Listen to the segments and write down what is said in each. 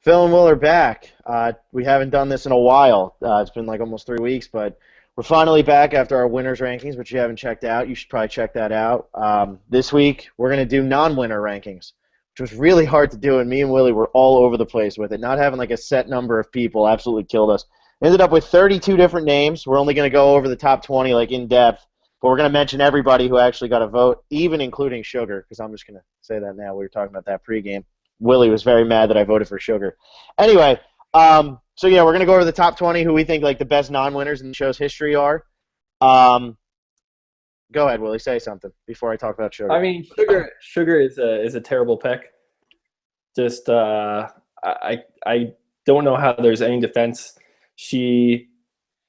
Phil and Will are back. We haven't done this in a while. It's been like almost 3 weeks, but we're finally back after our winners rankings, which you haven't checked out. You should probably check that out. This week, we're going to do non-winner rankings, which was really hard to do, and me and Willie were all over the place with it. Not having like a set number of people absolutely killed us. Ended up with 32 different names. We're only going to go over the top 20 like in depth, but we're going to mention everybody who actually got a vote, even including Sugar, because I'm just going to say that now. We were talking about that pregame. Willie was very mad that I voted for Sugar. Anyway, so yeah, we're going to go over the top 20 who we think like the best non-winners in the show's history are. Go ahead, Willie, say something before I talk about Sugar. I mean, Sugar is a terrible pick. Just I don't know how there's any defense. She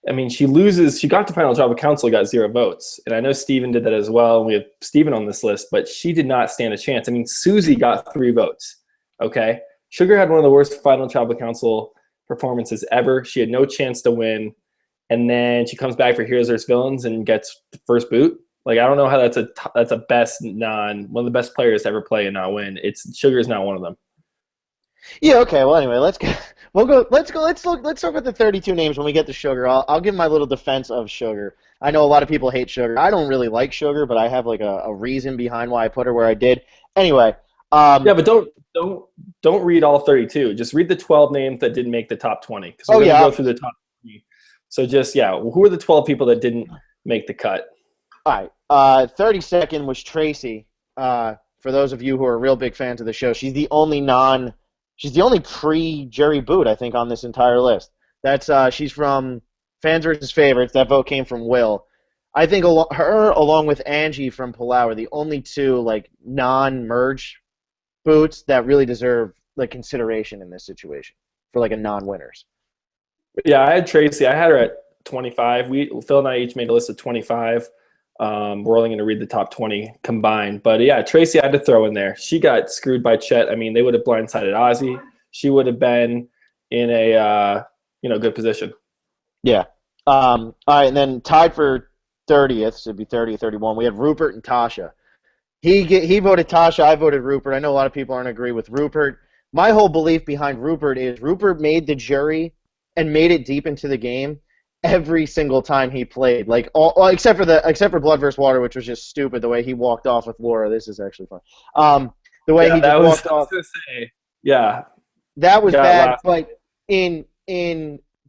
loses. She got to final job of council, got 0 votes, and I know Steven did that as well. And we have Steven on this list, but she did not stand a chance. I mean, Susie got 3 votes. Okay, Sugar had one of the worst final job of council performances ever. She had no chance to win, and then she comes back for Heroes vs. Villains and gets the first boot. Like, I don't know how that's a one of the best players to ever play and not win. Sugar is not one of them. Yeah. Okay. Well, anyway, let's go. Let's start with the 32 names when we get to Sugar. I'll give my little defense of Sugar. I know a lot of people hate Sugar. I don't really like Sugar, but I have like a reason behind why I put her where I did. Anyway. Yeah, but don't read all 32. Just read the 12 names that didn't make the top 20. Because we're going to go through the top 20. So just, who are the 12 people that didn't make the cut? All right. 32nd was Tracy. For those of you who are real big fans of the show, she's the only pre-jury boot, I think, on this entire list. That's she's from Fans vs. Favorites. That vote came from Will. I think her, along with Angie from Palau, are the only 2 like non-merge boots that really deserve like consideration in this situation for like a non-winners. Yeah, I had Tracy. I had her at 25. Phil and I each made a list of 25. We're only going to read the top 20 combined. But yeah, Tracy I had to throw in there. She got screwed by Chet. I mean, they would have blindsided Ozzy. She would have been in a good position. Yeah. All right, and then tied for 30th, so it'd be 30 or 31. We have Rupert and Tasha. He voted Tasha. I voted Rupert. I know a lot of people aren't agree with Rupert. My whole belief behind Rupert is Rupert made the jury and made it deep into the game every single time he played, like except for Blood vs. Water, which was just stupid. The way he walked off with Laura. This is actually fun. The way he just walked off. Yeah, that was bad. But in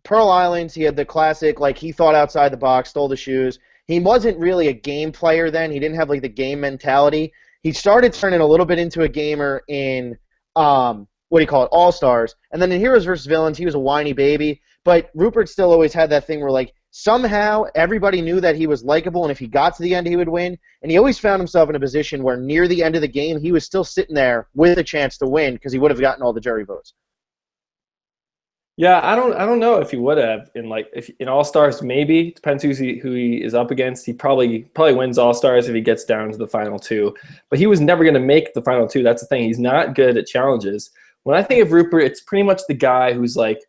Pearl Islands, he had the classic, like, he thought outside the box, stole the shoes. He wasn't really a game player then. He didn't have like the game mentality. He started turning a little bit into a gamer in All-Stars, and then in Heroes vs. Villains, he was a whiny baby. But Rupert still always had that thing where, like, somehow everybody knew that he was likable, and if he got to the end, he would win. And he always found himself in a position where near the end of the game, he was still sitting there with a chance to win because he would have gotten all the jury votes. Yeah, I don't know if he would have if in All Stars. Maybe depends who he is up against. He probably wins All Stars if he gets down to the final 2. But he was never going to make the final 2. That's the thing. He's not good at challenges. When I think of Rupert, it's pretty much the guy who's like,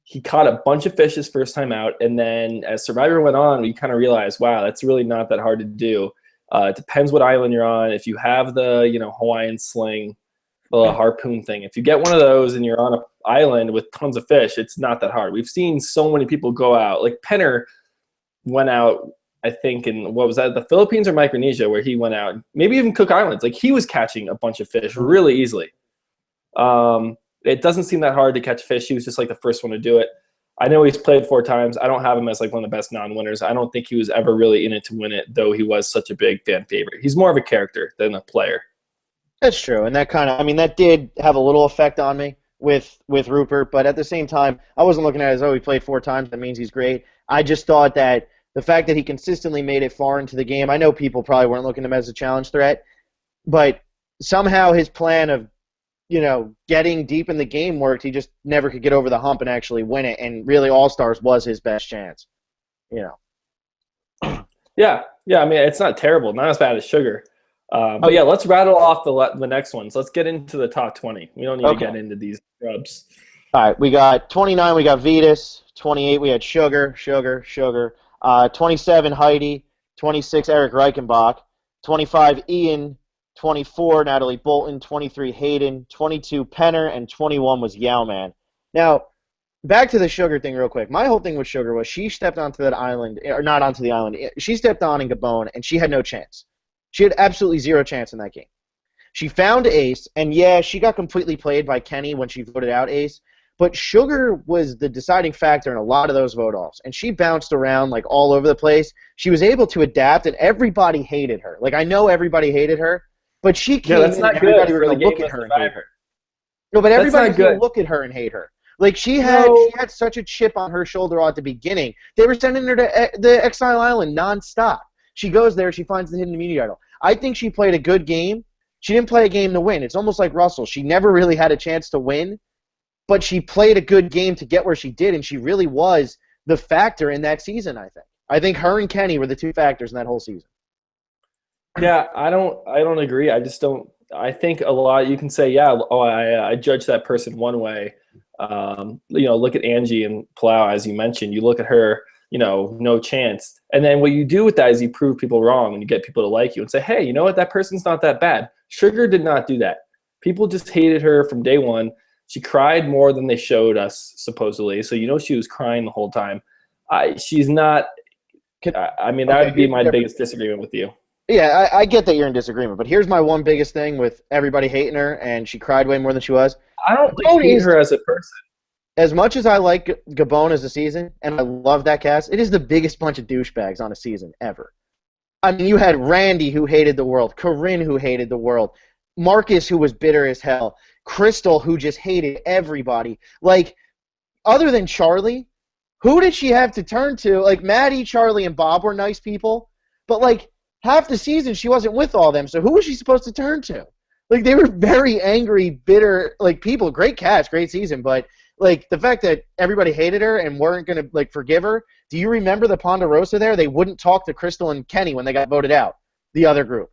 he caught a bunch of fish his first time out, and then as Survivor went on, we kind of realized, wow, that's really not that hard to do. It depends what island you're on. If you have the Hawaiian sling, the harpoon thing, if you get one of those and you're on an island with tons of fish, it's not that hard. We've seen so many people go out. Like Penner went out, I think, in what was that, the Philippines or Micronesia, where he went out. Maybe even Cook Islands. Like, he was catching a bunch of fish really easily. It doesn't seem that hard to catch fish. He was just like the first one to do it. I know he's played 4 times. I don't have him as like one of the best non-winners. I don't think he was ever really in it to win it, though he was such a big fan favorite. He's more of a character than a player. That's true, and that did have a little effect on me with Rupert, but at the same time, I wasn't looking at it as, he played 4 times, that means he's great. I just thought that the fact that he consistently made it far into the game, I know people probably weren't looking at him as a challenge threat, but somehow his plan of, getting deep in the game worked. He just never could get over the hump and actually win it, and really All-Stars was his best chance, Yeah, I mean, it's not terrible, not as bad as Sugar. But yeah, let's rattle off the next ones. Let's get into the top 20. We don't need to get into these scrubs. All right, we got 29, we got Vetus. 28, we had Sugar. 27, Heidi. 26, Eric Reichenbach. 25, Ian. 24, Natalie Bolton, 23, Hayden, 22, Penner, and 21 was Yao Man. Now, back to the Sugar thing real quick. My whole thing with Sugar was she stepped onto that island, or not onto the island. She stepped on in Gabon, and she had no chance. She had absolutely zero chance in that game. She found Ace, and yeah, she got completely played by Kenny when she voted out Ace, but Sugar was the deciding factor in a lot of those vote-offs, and she bounced around like all over the place. She was able to adapt, and everybody hated her. Like, I know everybody hated her, but she came in and everybody was going to look at her and hate her. No, but everybody's going to look at her and hate her. Like, she had such a chip on her shoulder at the beginning. They were sending her to the Exile Island nonstop. She goes there, she finds the hidden immunity idol. I think she played a good game. She didn't play a game to win. It's almost like Russell. She never really had a chance to win, but she played a good game to get where she did, and she really was the factor in that season, I think. I think her and Kenny were the two factors in that whole season. Yeah, I don't agree. I just don't. I think a lot. You can say, yeah, I judge that person one way. Look at Angie and Palau, as you mentioned. You look at her, no chance. And then what you do with that is you prove people wrong and you get people to like you and say, hey, you know what? That person's not that bad. Sugar did not do that. People just hated her from day one. She cried more than they showed us, supposedly. So she was crying the whole time. She's not. That would be my biggest disagreement with you. Yeah, I get that you're in disagreement, but here's my one biggest thing with everybody hating her, and she cried way more than she was. I don't hate her as a person. As much as I like Gabon as a season, and I love that cast, it is the biggest bunch of douchebags on a season ever. I mean, you had Randy, who hated the world, Corinne, who hated the world, Marcus, who was bitter as hell, Crystal, who just hated everybody. Like, other than Charlie, who did she have to turn to? Like, Maddie, Charlie, and Bob were nice people, but, like, half the season she wasn't with all them, so who was she supposed to turn to? Like, they were very angry, bitter, like, people. Great cast, great season, but, like, the fact that everybody hated her and weren't going to, like, forgive her. Do you remember the Ponderosa there? They wouldn't talk to Crystal and Kenny when they got voted out, the other group.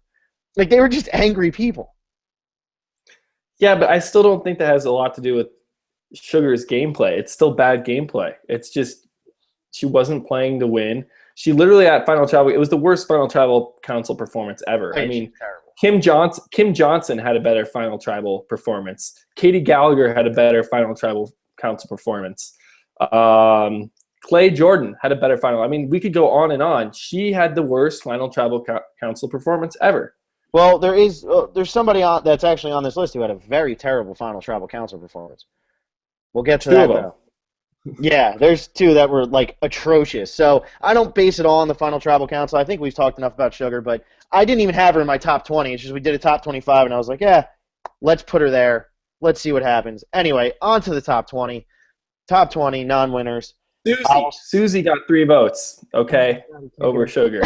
Like, they were just angry people. Yeah, but I still don't think that has a lot to do with Sugar's gameplay. It's still bad gameplay. It's just she wasn't playing to win. She literally at Final Travel, it was the worst Final Travel Council performance ever. I mean, Kim Johnson had a better Final Tribal performance. Katie Gallagher had a better Final Tribal Council performance. Clay Jordan had a better final. I mean, we could go on and on. She had the worst Final Tribal Council performance ever. Well, there's somebody that's actually on this list who had a very terrible Final Tribal Council performance. We'll get to that, though. Yeah, there's two that were, like, atrocious. So I don't base it all on the Final Tribal Council. I think we've talked enough about Sugar, but I didn't even have her in my top 20. It's just we did a top 25, and I was like, yeah, let's put her there. Let's see what happens. Anyway, on to the top 20. Top 20, non-winners. Susie got 3 votes, okay, over Sugar.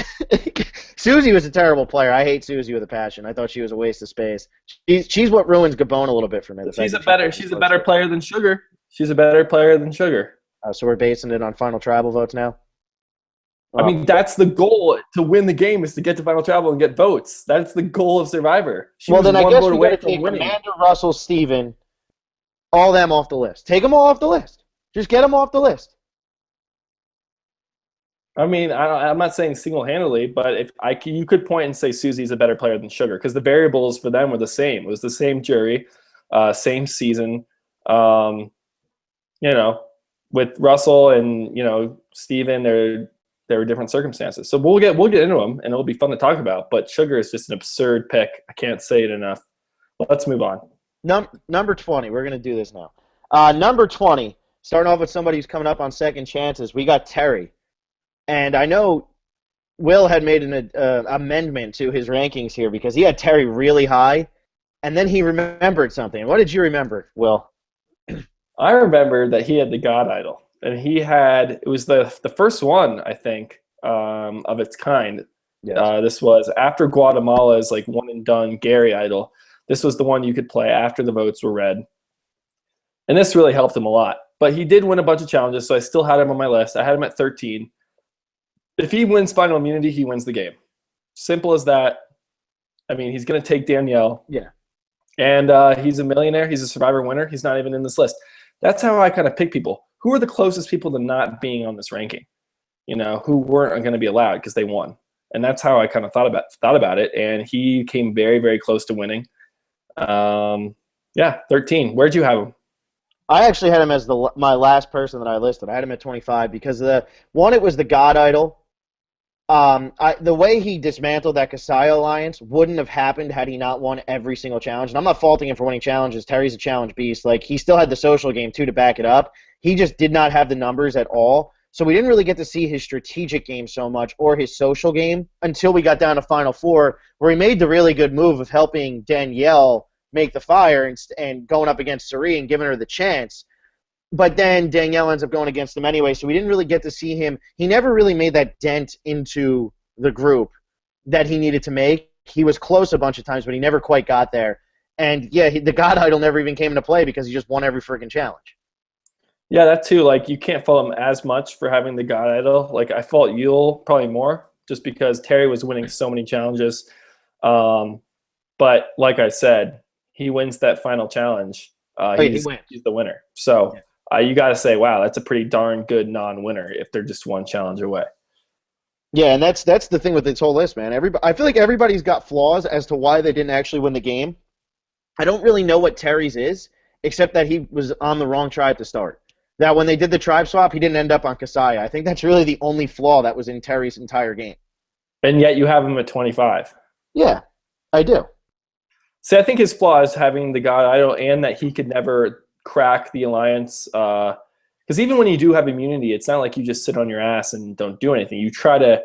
Susie was a terrible player. I hate Susie with a passion. I thought she was a waste of space. She's what ruins Gabon a little bit for me. She's a better player than Sugar. She's a better player than Sugar. So we're basing it on Final Tribal votes now? I mean, that's the goal to win the game is to get to Final Tribal and get votes. That's the goal of Survivor. Well, then I guess we got to take Amanda, Russell, Steven, all them off the list. Take them all off the list. Just get them off the list. I mean, I'm not saying single-handedly, but you could point and say Susie's a better player than Sugar because the variables for them were the same. It was the same jury, same season. With Russell and Steven, there were different circumstances. So we'll get into them, and it'll be fun to talk about. But Sugar is just an absurd pick. I can't say it enough. Let's move on. Number 20. We're gonna do this now. Number 20. Starting off with somebody who's coming up on second chances. We got Terry, and I know Will had made an amendment to his rankings here because he had Terry really high, and then he remembered something. What did you remember, Will? I remember that he had the God Idol, and it was the first one, I think, of its kind. Yes. This was after Guatemala's like one and done Gary Idol. This was the one you could play after the votes were read. And this really helped him a lot. But he did win a bunch of challenges, so I still had him on my list. I had him at 13. If he wins Final Immunity, he wins the game. Simple as that. I mean, he's going to take Danielle. Yeah. And he's a millionaire. He's a Survivor winner. He's not even in this list. That's how I kind of pick people. Who are the closest people to not being on this ranking? Who weren't going to be allowed because they won. And that's how I kind of thought about it. And he came very, very close to winning. 13. Where'd you have him? I actually had him as my last person that I listed. I had him at 25 because it was the God Idol. The way he dismantled that Kasai alliance wouldn't have happened had he not won every single challenge. And I'm not faulting him for winning challenges. Terry's a challenge beast. Like, he still had the social game, too, to back it up. He just did not have the numbers at all. So we didn't really get to see his strategic game so much or his social game until we got down to Final Four, where he made the really good move of helping Danielle make the fire and going up against Cirie and giving her the chance. But then Danielle ends up going against him anyway, so we didn't really get to see him. He never really made that dent into the group that he needed to make. He was close a bunch of times, but he never quite got there. And, yeah, the God Idol never even came into play because he just won every freaking challenge. Yeah, that too. Like, you can't fault him as much for having the God Idol. Like, I fault Yule probably more just because Terry was winning so many challenges. But like I said, he wins that final challenge. He's the winner. So you got to say, wow, that's a pretty darn good non-winner if they're just one challenge away. Yeah, and that's the thing with this whole list, man. I feel like everybody's got flaws as to why they didn't actually win the game. I don't really know what Terry's is, except that he was on the wrong tribe to start. That when they did the tribe swap, he didn't end up on Kasai. I think that's really the only flaw that was in Terry's entire game. And yet you have him at 25. Yeah, I do. See, I think his flaw is having the God Idol and that he could never crack the alliance. Because even when you do have immunity, it's not like you just sit on your ass and don't do anything. You try to,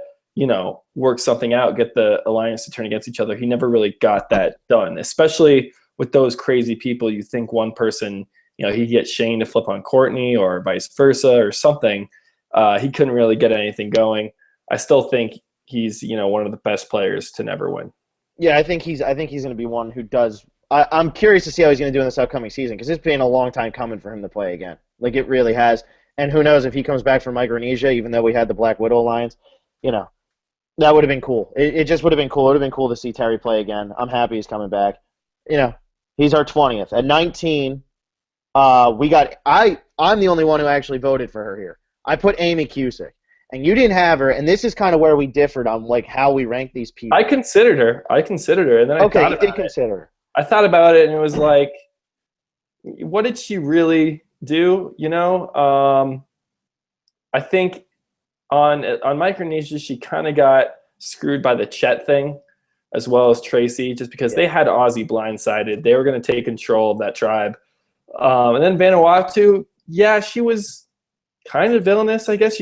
work something out, get the alliance to turn against each other. He never really got that done, especially with those crazy people. You think one person, he'd get Shane to flip on Courtney or vice versa or something. He couldn't really get anything going. I still think he's, one of the best players to never win. Yeah, I think he's going to be one who does. I'm curious to see how he's going to do in this upcoming season because it's been a long time coming for him to play again. Like, it really has. And who knows if he comes back from Micronesia, even though we had the Black Widow Alliance, that would have been cool. It just would have been cool. It would have been cool to see Terry play again. I'm happy he's coming back. He's our 20th. At 19, I'm the only one who actually voted for her here. I put Amy Cusick. And you didn't have her, and this is kind of where we differed on how we rank these people. I considered her, and then I thought about it. Consider her. I thought about it, and it was like, what did she really do? I think on Micronesia, she kind of got screwed by the Chet thing, as well as Tracy, just because they had Aussie blindsided. They were going to take control of that tribe. And then Vanuatu, she was kind of villainous, I guess.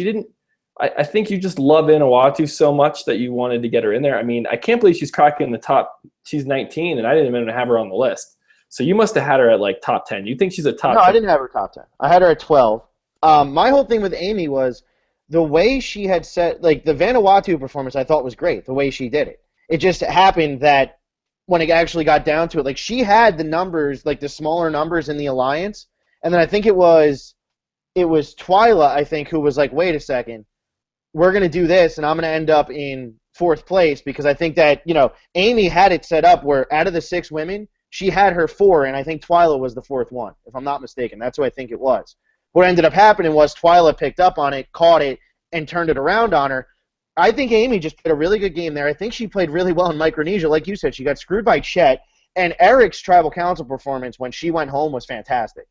I think you just love Vanuatu so much that you wanted to get her in there. I mean, I can't believe she's cracking the top. She's 19, and I didn't even have her on the list. So you must have had her at, top 10. You think she's a top 10? No, I didn't have her top 10. I had her at 12. My whole thing with Amy was the way she had set, the Vanuatu performance I thought was great, the way she did it. It just happened that when it actually got down to it, she had the numbers, the smaller numbers in the alliance, and then I think it was Twyla, I think, who was wait a second. We're going to do this, and I'm going to end up in 4th place because I think that, Amy had it set up where out of the 6 women, she had her 4, and I think Twyla was the 4th one, if I'm not mistaken. That's who I think it was. What ended up happening was Twyla picked up on it, caught it, and turned it around on her. I think Amy just played a really good game there. I think she played really well in Micronesia. Like you said, she got screwed by Chet, and Eric's Tribal Council performance when she went home was fantastic.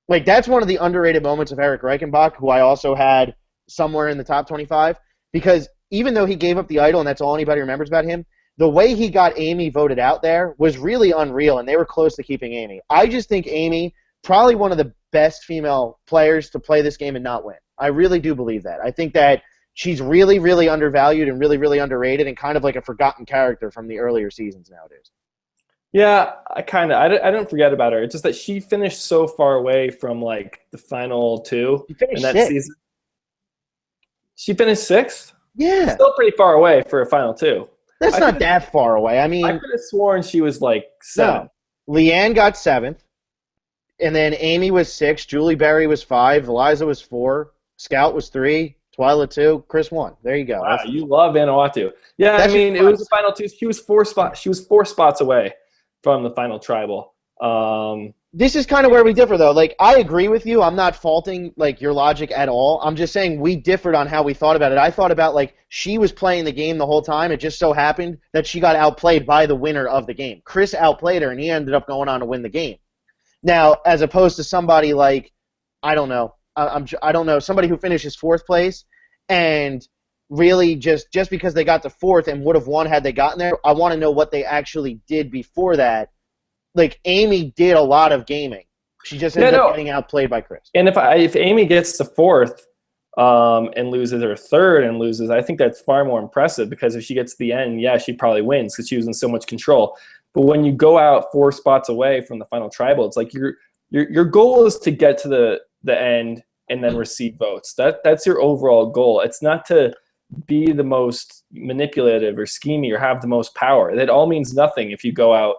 That's one of the underrated moments of Eric Reichenbach, who I also had somewhere in the top 25, because even though he gave up the idol and that's all anybody remembers about him, the way he got Amy voted out there was really unreal, and they were close to keeping Amy. I just think Amy, probably one of the best female players to play this game and not win. I really do believe that. I think that she's really, really undervalued and really, really underrated and kind of like a forgotten character from the earlier seasons nowadays. Yeah, I don't forget about her. It's just that she finished so far away from the final 2 in that season. She finished 6th? Yeah. Still pretty far away for a final 2. That's not that far away. I mean, I could have sworn she was 7th. No. Leanne got 7th, and then Amy was 6th, Julie Berry was 5, Eliza was 4, Scout was 3, Twyla 2, Chris 1. There you go. Wow, you love Vanuatu. Yeah, I mean, it was the final 2. She was 4 spots away from the final tribal. this is kind of where we differ, though. Like, I agree with you. I'm not faulting, like, your logic at all. I'm just saying we differed on how we thought about it. I thought about, like, she was playing the game the whole time. It just so happened that she got outplayed by the winner of the game. Chris outplayed her, and he ended up going on to win the game. Now, as opposed to somebody like, I don't know, I don't know, somebody who finishes fourth place and really just because they got to fourth and would have won had they gotten there, I want to know what they actually did before that. Like, Amy did a lot of gaming. She just ended up getting outplayed by Chris. And if Amy gets to fourth and loses, or third and loses, I think that's far more impressive, because if she gets to the end, yeah, she probably wins because she was in so much control. But when you go out 4 spots away from the final tribal, it's like your goal is to get to the end and then receive votes. That's your overall goal. It's not to be the most manipulative or schemy or have the most power. That all means nothing if you go out,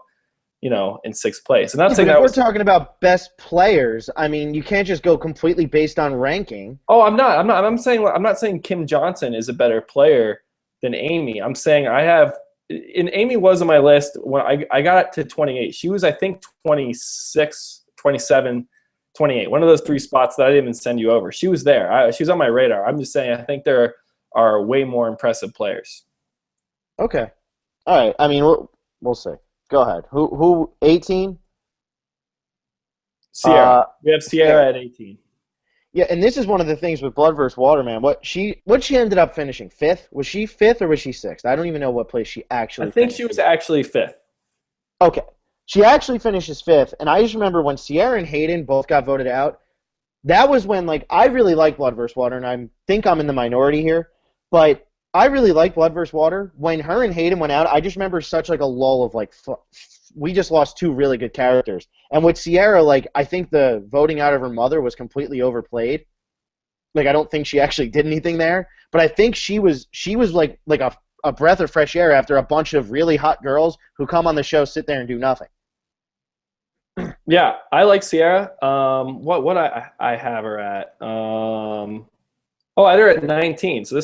in 6th place. I'm not saying that we're talking about best players. I mean, you can't just go completely based on ranking. Oh, I'm not. I'm not saying Kim Johnson is a better player than Amy. I'm saying Amy was on my list when I got to 28. She was, I think, 26, 27, 28. One of those 3 spots that I didn't even send you over. She was there. She was on my radar. I'm just saying I think there are way more impressive players. Okay. All right. I mean, we'll see. Go ahead. Who 18? Sierra. We have Sierra at 18. Yeah, and this is one of the things with Blood vs. Water, man. What she ended up finishing? 5th? Was she 5th or was she 6th? I don't even know what place she actually finished. I think she was actually 5th. Okay. She actually finishes 5th, and I just remember when Sierra and Hayden both got voted out, that was when, like, I really like Blood vs. Water, and I think I'm in the minority here, but I really like Blood vs. Water. When her and Hayden went out, I just remember such, like, a lull of, like, we just lost 2 really good characters. And with Sierra, like, I think the voting out of her mother was completely overplayed. Like, I don't think she actually did anything there. But I think she was like a breath of fresh air after a bunch of really hot girls who come on the show, sit there, and do nothing. Yeah, I like Sierra. What I have her at? I had her at 19. So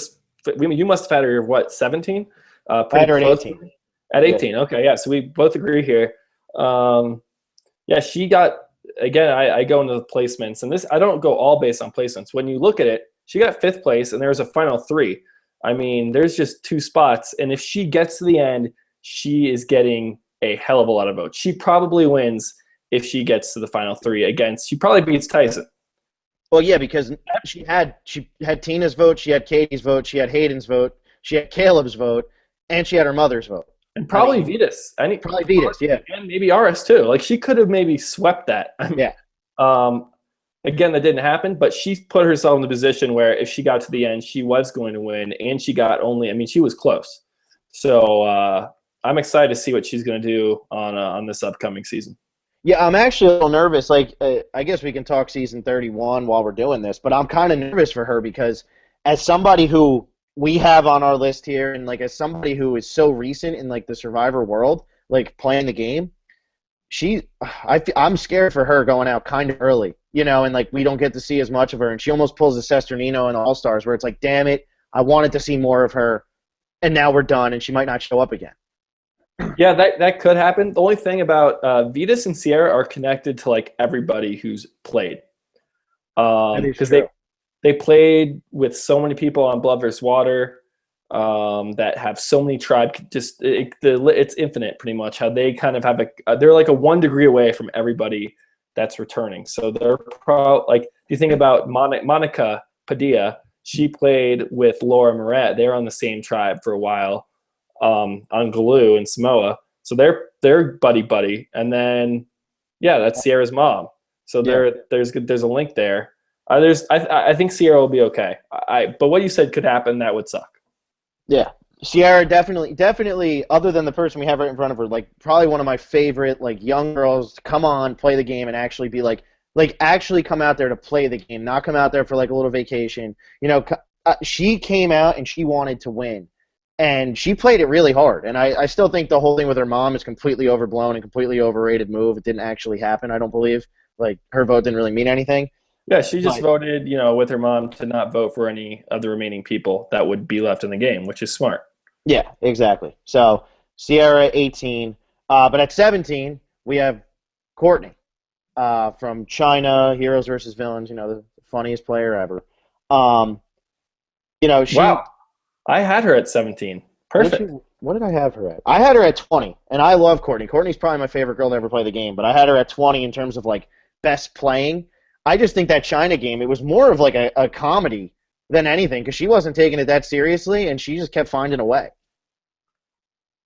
you must have had her, what, 17? I had her at 18. At 18, yeah. Okay, yeah. So we both agree here. Yeah, she got, again, I go into the placements, and this, I don't go all based on placements. When you look at it, she got 5th place, and there's a final 3. I mean, there's just 2 spots, and if she gets to the end, she is getting a hell of a lot of votes. She probably wins if she gets to the final 3 she probably beats Tyson. Well, yeah, because she had Tina's vote, she had Katie's vote, she had Hayden's vote, she had Caleb's vote, and she had her mother's vote. And probably Vitas. Probably Vitas, yeah. And maybe RS too. Like, she could have maybe swept that. Yeah. Again, that didn't happen, but she put herself in the position where if she got to the end, she was going to win, and she got she was close. So I'm excited to see what she's going to do on this upcoming season. Yeah, I'm actually a little nervous. Like, I guess we can talk season 31 while we're doing this, but I'm kind of nervous for her because as somebody who we have on our list here, and like as somebody who is so recent in like the Survivor world, like playing the game, I'm scared for her going out kind of early, and like we don't get to see as much of her, and she almost pulls a Sesternino in All Stars where it's like, damn it, I wanted to see more of her, and now we're done, and she might not show up again. Yeah, that could happen. The only thing about Vitas and Sierra are connected to like everybody who's played, because they played with so many people on Blood vs. Water that have so many tribes. It's infinite, pretty much. How they kind of have they're like a 1 degree away from everybody that's returning. So they're like, if you think about Monica Padilla, she played with Laura Moret. They're on the same tribe for a while. On Galoo and Samoa, so they're buddy, and then that's Sierra's mom. So there's a link there. I think Sierra will be okay. But what you said could happen, that would suck. Yeah, Sierra definitely. Other than the person we have right in front of her, like probably one of my favorite like young girls to come on, play the game, and actually be like actually come out there to play the game, not come out there for like a little vacation. She came out and she wanted to win. And she played it really hard. And I still think the whole thing with her mom is completely overblown and completely overrated move. It didn't actually happen, I don't believe. Like, her vote didn't really mean anything. Yeah, she just voted, with her mom to not vote for any of the remaining people that would be left in the game, which is smart. Yeah, exactly. So, Sierra, 18. But at 17, we have Courtney. from China, Heroes versus Villains. The funniest player ever. Um, she. Wow. I had her at 17. What did she? Perfect. What did I have her at? I had her at 20, and I love Courtney. Courtney's probably my favorite girl to ever play the game, but I had her at 20 in terms of like best playing. I just think that China game, it was more of like a comedy than anything because she wasn't taking it that seriously, and she just kept finding a way.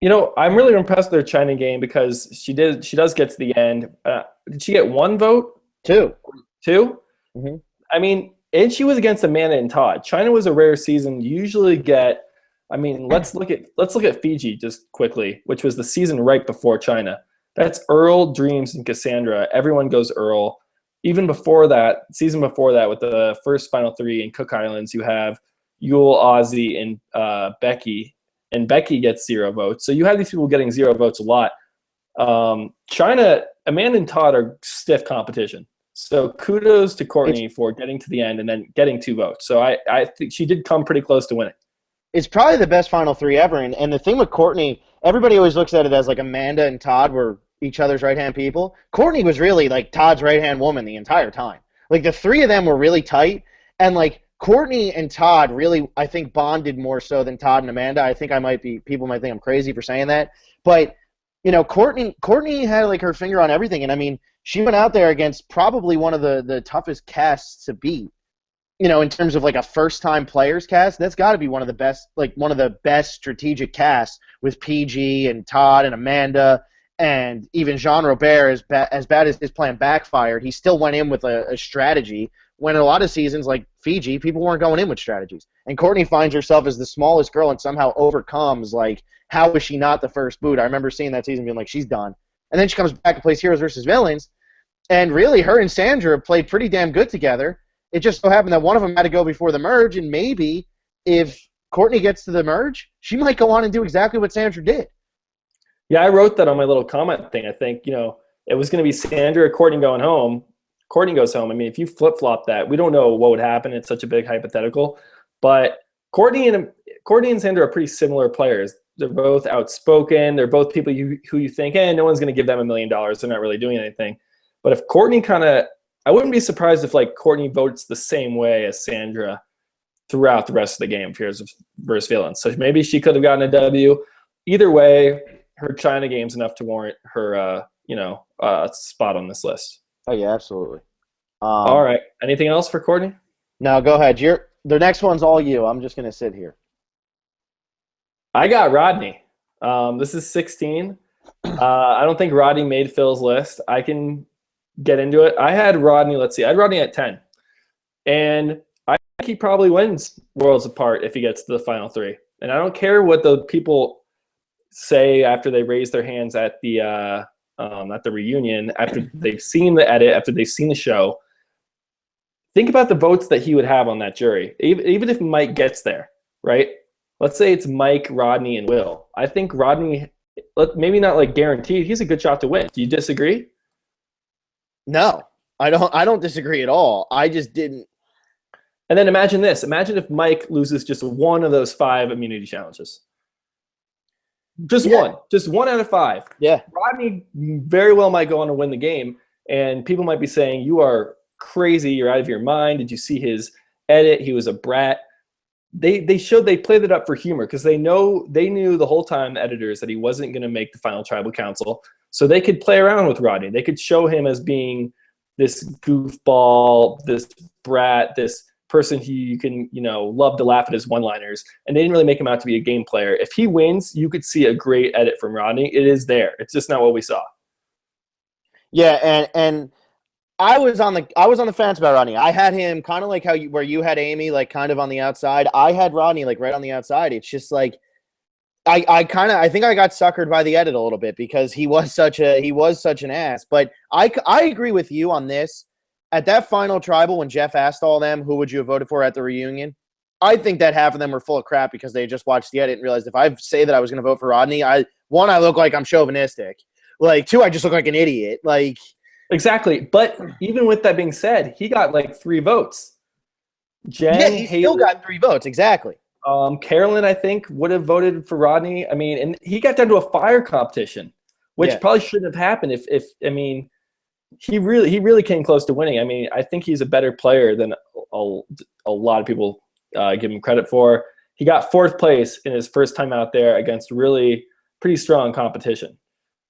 I'm really impressed with her China game because she does get to the end. Did she get one vote? Two. Two? Hmm. I mean, and she was against Amanda and Todd. China was a rare season. You usually get. I mean, let's look at Fiji just quickly, which was the season right before China. That's Earl, Dreams, and Cassandra. Everyone goes Earl. Even before that, season before that, with the first final three in Cook Islands, you have Yule, Ozzy, and Becky, and Becky gets 0 votes. So you have these people getting 0 votes a lot. China, Amanda and Todd are stiff competition. So kudos to Courtney for getting to the end and then getting 2 votes. So I think she did come pretty close to winning. It's probably the best final three ever, and the thing with Courtney, everybody always looks at it as like Amanda and Todd were each other's right-hand people. Courtney was really like Todd's right-hand woman the entire time. Like the three of them were really tight, and like Courtney and Todd really, I think, bonded more so than Todd and Amanda. I think people might think I'm crazy for saying that, but Courtney had like her finger on everything, and I mean, she went out there against probably one of the toughest casts to beat. In terms of like a first-time players cast, that's got to be one of the best strategic casts with PG and Todd and Amanda and even Jean Robert. As bad as his plan backfired, he still went in with a strategy. When in a lot of seasons like Fiji, people weren't going in with strategies. And Courtney finds herself as the smallest girl and somehow overcomes, like, how was she not the first boot? I remember seeing that season being like, she's done. And then she comes back and plays Heroes versus Villains, and really her and Sandra played pretty damn good together. It just so happened that one of them had to go before the merge, and maybe if Courtney gets to the merge, she might go on and do exactly what Sandra did. Yeah, I wrote that on my little comment thing. I think, it was going to be Sandra or Courtney going home. Courtney goes home. I mean, if you flip-flop that, we don't know what would happen. It's such a big hypothetical. But Courtney and Sandra are pretty similar players. They're both outspoken. They're both people who you think, no one's going to give them $1 million. They're not really doing anything. But if Courtney I wouldn't be surprised if like Courtney votes the same way as Sandra throughout the rest of the game for Heroes versus Villains. So maybe she could have gotten a W. Either way, her China game's enough to warrant her, spot on this list. Oh yeah, absolutely. All right. Anything else for Courtney? No, go ahead. The next one's all you. I'm just gonna sit here. I got Rodney. This is 16. I don't think Rodney made Phil's list. I can get into it. I had Rodney, I had Rodney at 10. And I think he probably wins Worlds Apart if he gets to the final 3. And I don't care what the people say after they raise their hands at the reunion, after they've seen the edit, after they've seen the show. Think about the votes that he would have on that jury. Even if Mike gets there, right? Let's say it's Mike, Rodney, and Will. I think Rodney, maybe not like guaranteed, he's a good shot to win. Do you disagree? No, I don't disagree at all. I just didn't. And then imagine this. Imagine if Mike loses just one of those 5 immunity challenges. Just one. Just 1 out of 5. Yeah. Rodney very well might go on to win the game, and people might be saying, you are crazy. You're out of your mind. Did you see his edit? He was a brat. They played it up for humor because they knew the whole time, the editors, that he wasn't going to make the final tribal council. So they could play around with Rodney. They could show him as being this goofball, this brat, this person who you can, love to laugh at his one-liners. And they didn't really make him out to be a game player. If he wins, you could see a great edit from Rodney. It is there. It's just not what we saw. Yeah, and I was on the fence about Rodney. I had him kind of like where you had Amy, like kind of on the outside. I had Rodney like right on the outside. It's just like I think I got suckered by the edit a little bit because he was such an ass. But I agree with you on this. At that final tribal, when Jeff asked all them, who would you have voted for at the reunion? I think that half of them were full of crap because they just watched the edit and realized if I say that I was going to vote for Rodney, I look like I'm chauvinistic. Like, 2, I just look like an idiot. Like, exactly. But even with that being said, he got like 3 votes. Jen, he still got 3 votes. Exactly. Carolyn, I think, would have voted for Rodney. I mean, and he got down to a fire competition, which probably shouldn't have happened. he really came close to winning. I mean, I think he's a better player than a lot of people give him credit for. He got 4th place in his first time out there against really pretty strong competition.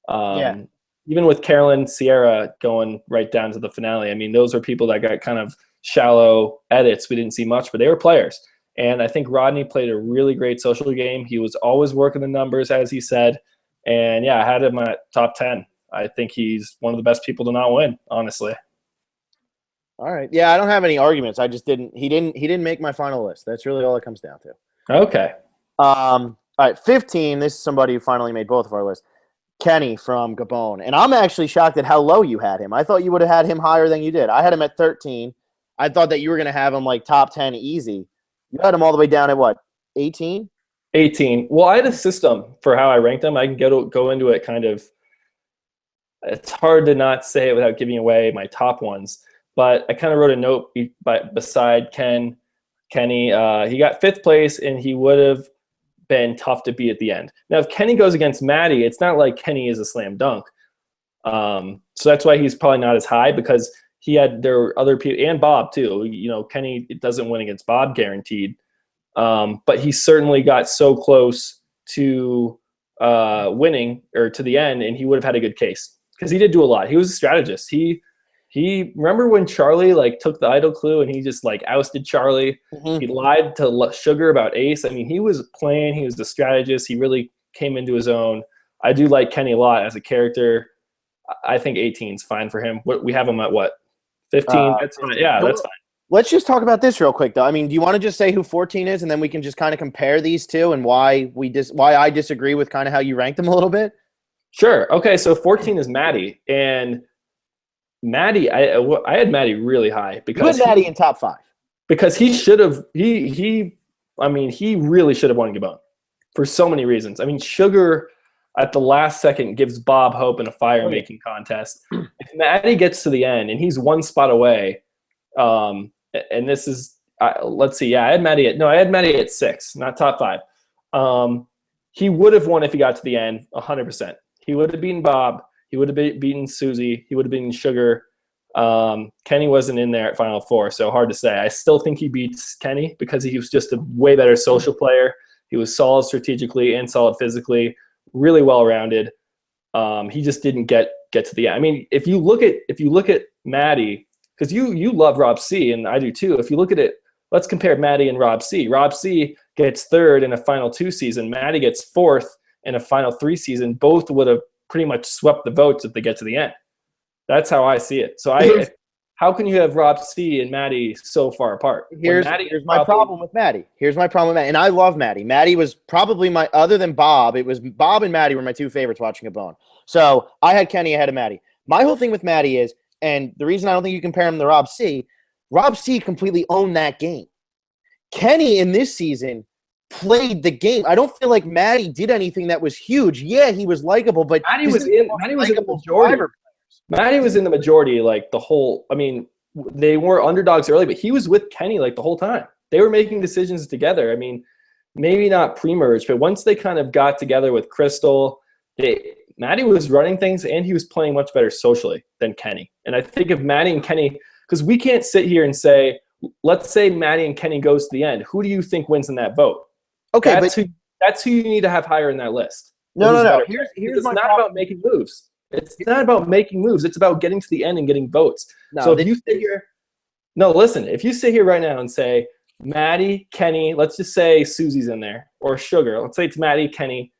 Yeah. Even with Carolyn Sierra going right down to the finale, I mean, those are people that got kind of shallow edits. We didn't see much, but they were players. And I think Rodney played a really great social game. He was always working the numbers, as he said. And yeah, I had him at top 10. I think he's one of the best people to not win, honestly. All right. Yeah, I don't have any arguments. I just didn't. He didn't make my final list. That's really all it comes down to. Okay. All right. 15. This is somebody who finally made both of our lists. Kenny from Gabon. And I'm actually shocked at how low you had him. I thought you would have had him higher than you did. I had him at 13. I thought that you were going to have him like top 10 easy. You had him all the way down at what, 18? 18. Well, I had a system for how I ranked them. I can go into it kind of. It's hard to not say it without giving away my top ones. But I kind of wrote a note beside Kenny. He got 5th place, and he would have been tough to beat at the end. Now, if Kenny goes against Maddie, it's not like Kenny is a slam dunk. So that's why he's probably not as high, because there were other people, and Bob too. You know, Kenny doesn't win against Bob guaranteed, but he certainly got so close to winning or to the end, and he would have had a good case because he did do a lot. He was a strategist. He remember when Charlie like took the idol clue and he just like ousted Charlie. Mm-hmm. He lied to Sugar about Ace. I mean, he was playing. He was the strategist. He really came into his own. I do like Kenny a lot as a character. I think 18 is fine for him. We have him at what? 15? That's fine. Yeah, that's fine. Let's just talk about this real quick, though. I mean, do you want to just say who 14 is, and then we can just kind of compare these two and why I disagree with kind of how you ranked them a little bit? Sure. Okay, so 14 is Maddie, and Maddie, I had Maddie really high because you had Maddie in top 5 because he should have. He really should have won Gabon for so many reasons. I mean, Sugar at the last second gives Bob hope in a fire-making contest. If Maddie gets to the end and he's 1 spot away, and this is let's see, yeah, I had Maddie at 6, not top 5. He would have won if he got to the end, 100%. He would have beaten Bob. He would have beaten Susie. He would have beaten Sugar. Kenny wasn't in there at Final Four, so hard to say. I still think he beats Kenny because he was just a way better social player. He was solid strategically and solid physically, really well-rounded. He just didn't get to the end. I mean, if you look at Maddie, because you love Rob C, and I do too. If you look at it, let's compare Maddie and Rob C. Rob C gets 3rd in a Final 2 season. Maddie gets 4th in a Final 3 season. Both would have pretty much swept the votes if they get to the end. That's how I see it. So how can you have Rob C and Maddie so far apart? Here's my problem with Maddie. And I love Maddie. Maddie was probably other than Bob, it was Bob and Maddie were my 2 favorites watching Gabon. So I had Kenny ahead of Maddie. My whole thing with Maddie is, and the reason I don't think you compare him to Rob C completely owned that game. Kenny in this season played the game. I don't feel like Maddie did anything that was huge. Yeah, he was likable, but Maddie was in the majority. Maddie was in the majority, like the whole. I mean, they were underdogs early, but he was with Kenny like the whole time. They were making decisions together. I mean, maybe not pre-merge, but once they kind of got together with Crystal, Maddie was running things and he was playing much better socially than Kenny. And I think if Maddie and Kenny, because we can't sit here and say, let's say Maddie and Kenny goes to the end. Who do you think wins in that vote? Okay, that's who you need to have higher in that list. No. Here's my problem. About making moves. It's not about making moves. It's about getting to the end and getting votes. If you sit here, if you sit here right now and say Maddie, Kenny, let's just say Susie's in there, or Sugar. Let's say it's Maddie, Kenny,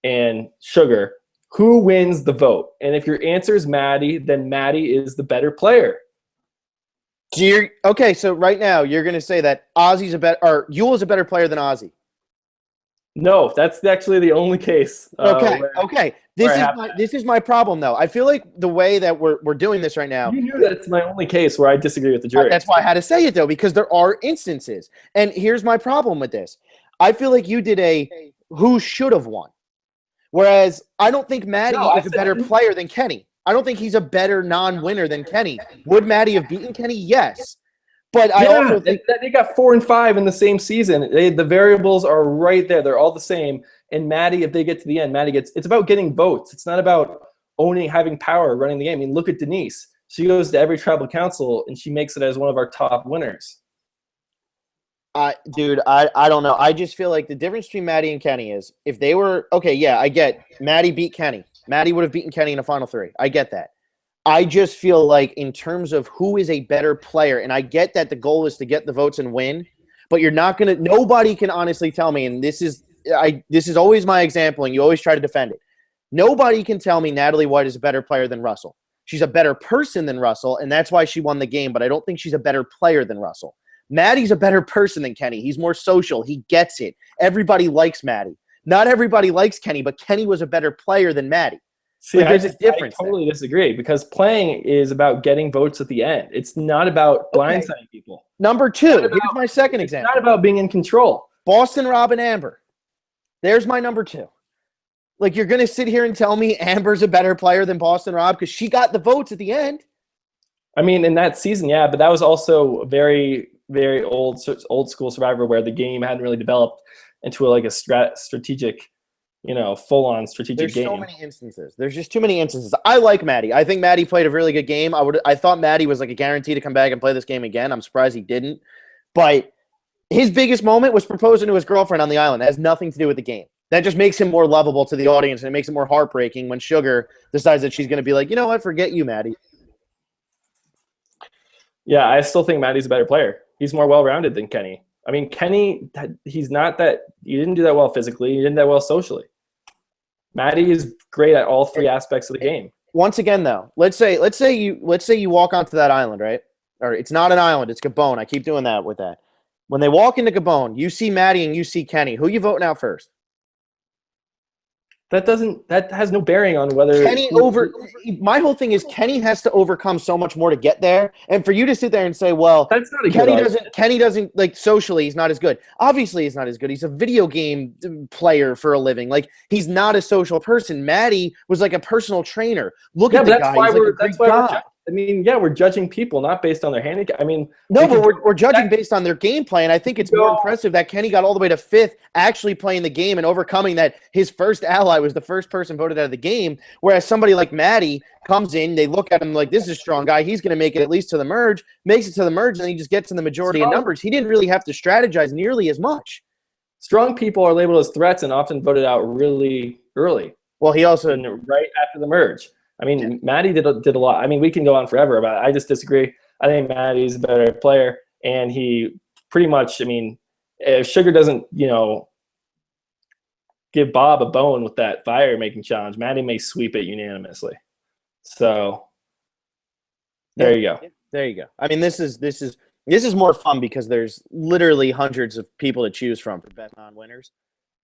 and Sugar. Who wins the vote? And if your answer is Maddie, then Maddie is the better player. So right now you're going to say that Yul is a better player than Ozzy. No, that's actually the only case. Okay. This is my problem, though. I feel like the way that we're doing this right now. You knew that it's my only case where I disagree with the jury. That's why I had to say it, though, because there are instances. And here's my problem with this. I feel like you did a who should have won. Whereas I don't think Maddie is a better player than Kenny. I don't think he's a better non-winner than Kenny. Would Maddie have beaten Kenny? Yes. But I also think they got 4 and 5 in the same season. The variables are right there. They're all the same. And Maddie, if they get to the end, it's about getting votes. It's not about having power, running the game. I mean, look at Denise. She goes to every tribal council and she makes it as one of our top winners. Dude, I don't know. I just feel like the difference between Maddie and Kenny is if they were okay, yeah, I get Maddie beat Kenny. Maddie would have beaten Kenny in a final three. I get that. I just feel like in terms of who is a better player, and I get that the goal is to get the votes and win, but you're not gonna. Nobody can honestly tell me, and this is always my example, and you always try to defend it. Nobody can tell me Natalie White is a better player than Russell. She's a better person than Russell, and that's why she won the game. But I don't think she's a better player than Russell. Maddie's a better person than Kenny. He's more social. He gets it. Everybody likes Maddie. Not everybody likes Kenny, but Kenny was a better player than Maddie. See, there's a difference. I totally disagree because playing is about getting votes at the end. It's not about blindsiding people. Number two, here's my second example. It's not about being in control. Boston Rob and Amber. There's my number two. Like, you're going to sit here and tell me Amber's a better player than Boston Rob because she got the votes at the end? I mean, in that season, yeah, but that was also very, very old school Survivor where the game hadn't really developed into a strategic, full-on strategic game. There's so many instances. There's just too many instances. I like Maddie. I think Maddie played a really good game. I thought Maddie was like a guarantee to come back and play this game again. I'm surprised he didn't. But his biggest moment was proposing to his girlfriend on the island. It has nothing to do with the game. That just makes him more lovable to the audience, and it makes it more heartbreaking when Sugar decides that she's going to be like, you know what, forget you, Maddie. Yeah, I still think Maddie's a better player. He's more well-rounded than Kenny. I mean, Kenny, he's not that – he didn't do that well physically. He didn't do that well socially. Maddie is great at all three aspects of the game. Once again, though, let's say you walk onto that island, right? Or it's not an island, it's Gabon. I keep doing that with that. When they walk into Gabon, you see Maddie and you see Kenny. Who are you voting out first? That has no bearing on whether my whole thing is Kenny has to overcome so much more to get there. And for you to sit there and say, well, that's not a Kenny doesn't like socially, he's not as good. Obviously he's not as good. He's a video game player for a living. Like, he's not a social person. Maddie was like a personal trainer. Look at the guy. We're judging people not based on their handicap. I mean, no, but we're judging based on their gameplay, and I think it's more impressive that Kenny got all the way to 5th, actually playing the game and overcoming that his first ally was the first person voted out of the game, whereas somebody like Maddie comes in, they look at him like, this is a strong guy, he's going to make it at least to the merge, makes it to the merge, and then he just gets in the majority of numbers. He didn't really have to strategize nearly as much. Strong people are labeled as threats and often voted out really early. Well, he also right after the merge. I mean, yeah. Maddie did a lot. I mean, we can go on forever about it. I just disagree. I think Maddie's a better player, and he pretty much, I mean, if Sugar doesn't, give Bob a bone with that fire-making challenge, Maddie may sweep it unanimously. So there you go. There you go. I mean, this is more fun because there's literally hundreds of people to choose from for best non-winners,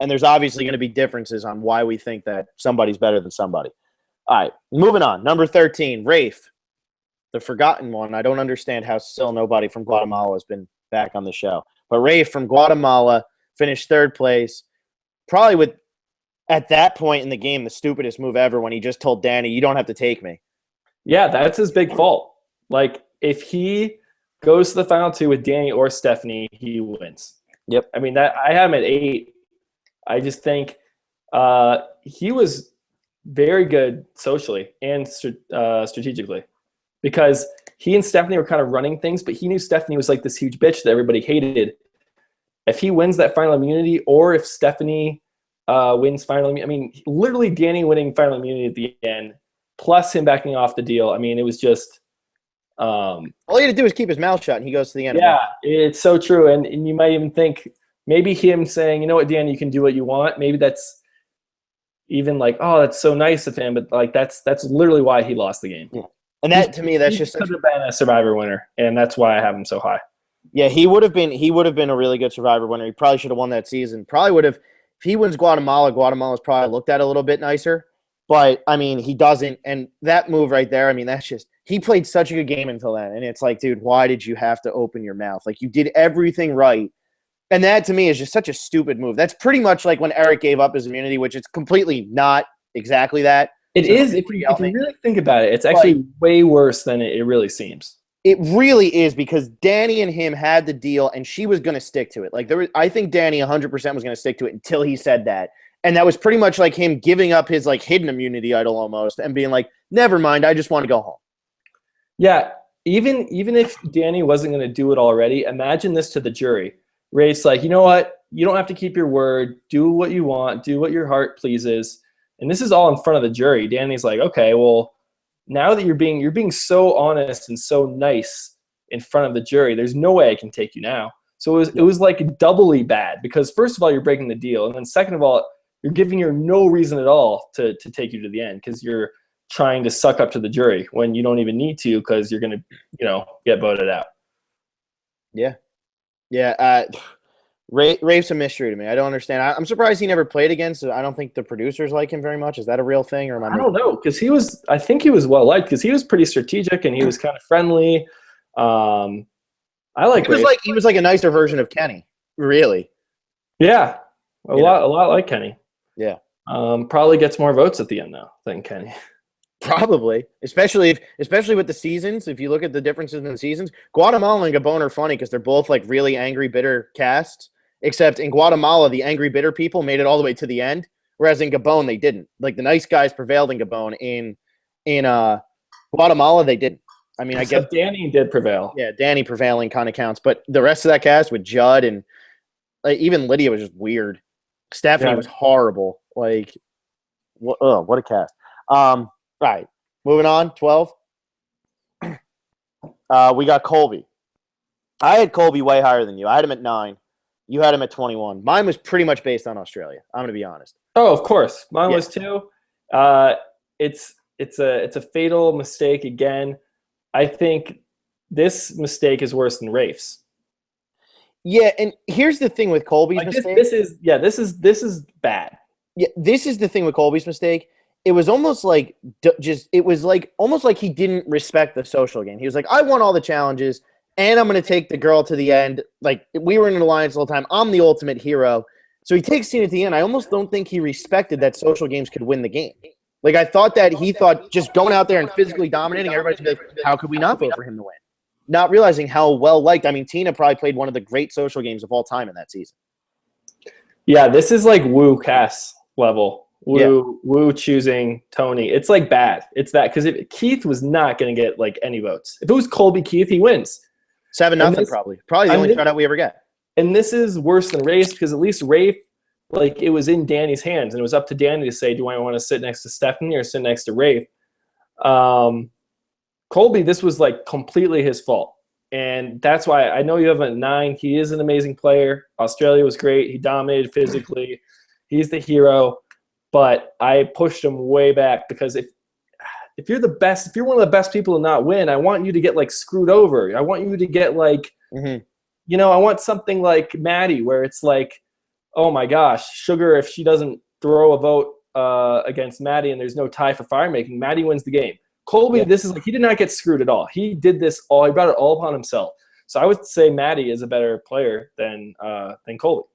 and there's obviously going to be differences on why we think that somebody's better than somebody. All right, moving on. Number 13, Rafe, the forgotten one. I don't understand how still nobody from Guatemala has been back on the show. But Rafe from Guatemala finished 3rd place, probably with, at that point in the game, the stupidest move ever when he just told Danny, you don't have to take me. Yeah, that's his big fault. Like, if he goes to the final 2 with Danny or Stephanie, he wins. Yep. I mean, I have him at 8. I just think he was very good socially and strategically, because he and Stephanie were kind of running things, but he knew Stephanie was like this huge bitch that everybody hated. If he wins that final immunity, or if Stephanie wins final immunity, I mean, literally Danny winning final immunity at the end, plus him backing off the deal. I mean, it was just all he had to do was keep his mouth shut, and he goes to the end. Yeah, it's so true. And you might even think maybe him saying, you know what, Danny, you can do what you want. Maybe that's even like, oh, that's so nice of him, but like that's literally why he lost the game. Yeah. And that, to me, that's just could have been a Survivor winner, and that's why I have him so high. Yeah, he would have been a really good Survivor winner. He probably should have won that season. Probably would have, if he wins Guatemala's probably looked at a little bit nicer. But I mean, he doesn't, and that move right there, I mean, that's just, he played such a good game until then, and it's like, dude, why did you have to open your mouth? Like, you did everything right. And that, to me, is just such a stupid move. That's pretty much like when Eric gave up his immunity, which is completely not exactly that. It is. If you really think about it, it's actually way worse than it really seems. It really is, because Danny and him had the deal, and she was going to stick to it. Like, I think Danny 100% was going to stick to it until he said that. And that was pretty much like him giving up his, like, hidden immunity idol almost and being like, never mind, I just want to go home. Yeah, even if Danny wasn't going to do it already, imagine this to the jury. Rafe's like, you know what? You don't have to keep your word. Do what you want. Do what your heart pleases. And this is all in front of the jury. Danny's like, okay, well, now that you're being so honest and so nice in front of the jury, there's no way I can take you now. So it was like doubly bad because first of all, you're breaking the deal, and then second of all, you're giving her no reason at all to take you to the end because you're trying to suck up to the jury when you don't even need to because you're going to, get voted out. Yeah. Yeah. Rafe's a mystery to me. I don't understand. I'm surprised he never played again. So I don't think the producers like him very much. Is that a real thing, or am I don't know because I think he was well liked because he was pretty strategic and he was kind of friendly. I like. He was like a nicer version of Kenny. Really. Yeah, a lot like Kenny. Yeah. Probably gets more votes at the end though than Kenny. Probably, especially with the seasons. If you look at the differences in the seasons, Guatemala and Gabon are funny because they're both like really angry, bitter casts. Except in Guatemala, the angry, bitter people made it all the way to the end, whereas in Gabon they didn't. Like the nice guys prevailed in Gabon. In Guatemala, they didn't. I mean, I guess Danny did prevail. Yeah, Danny prevailing kind of counts, but the rest of that cast with Judd and even Lydia was just weird. Stephanie was horrible. Like, what a cast. Right. Moving on, 12. We got Colby. I had Colby way higher than you. I had him at 9. You had him at 21. Mine was pretty much based on Australia. I'm going to be honest. Oh, of course. Mine was too. It's a fatal mistake again. I think this mistake is worse than Rafe's. Yeah, and here's the thing with Colby's mistake. This is bad. Yeah, this is the thing with Colby's mistake. It was almost like almost like he didn't respect the social game. He was like, I won all the challenges, and I'm going to take the girl to the end. Like, we were in an alliance all the time. I'm the ultimate hero. So he takes Tina to the end. I almost don't think he respected that social games could win the game. Like, I thought that he thought just going out there and physically dominating, everybody's going to be like, how could we not vote for him to win? Not realizing how well-liked. I mean, Tina probably played one of the great social games of all time in that season. Yeah, this is like Wu Cass level. Wu choosing Tony. It's like bad. It's that because if Keith was not going to get like any votes. If it was Colby Keith, he wins. 7-0 probably. Probably the only shutout we ever get. And this is worse than Rafe because at least Rafe, like, it was in Danny's hands and it was up to Danny to say, do I want to sit next to Stephanie or sit next to Rafe? Colby, this was like completely his fault. And that's why I know you have a 9. He is an amazing player. Australia was great. He dominated physically. He's the hero. But I pushed him way back because if you're the best, if you're one of the best people to not win, I want you to get like screwed over. I want you to get like, I want something like Maddie where it's like, oh my gosh, Sugar, if she doesn't throw a vote against Maddie and there's no tie for fire making, Maddie wins the game. Colby, this is like, he did not get screwed at all. He did this all, he brought it all upon himself. So I would say Maddie is a better player than Colby.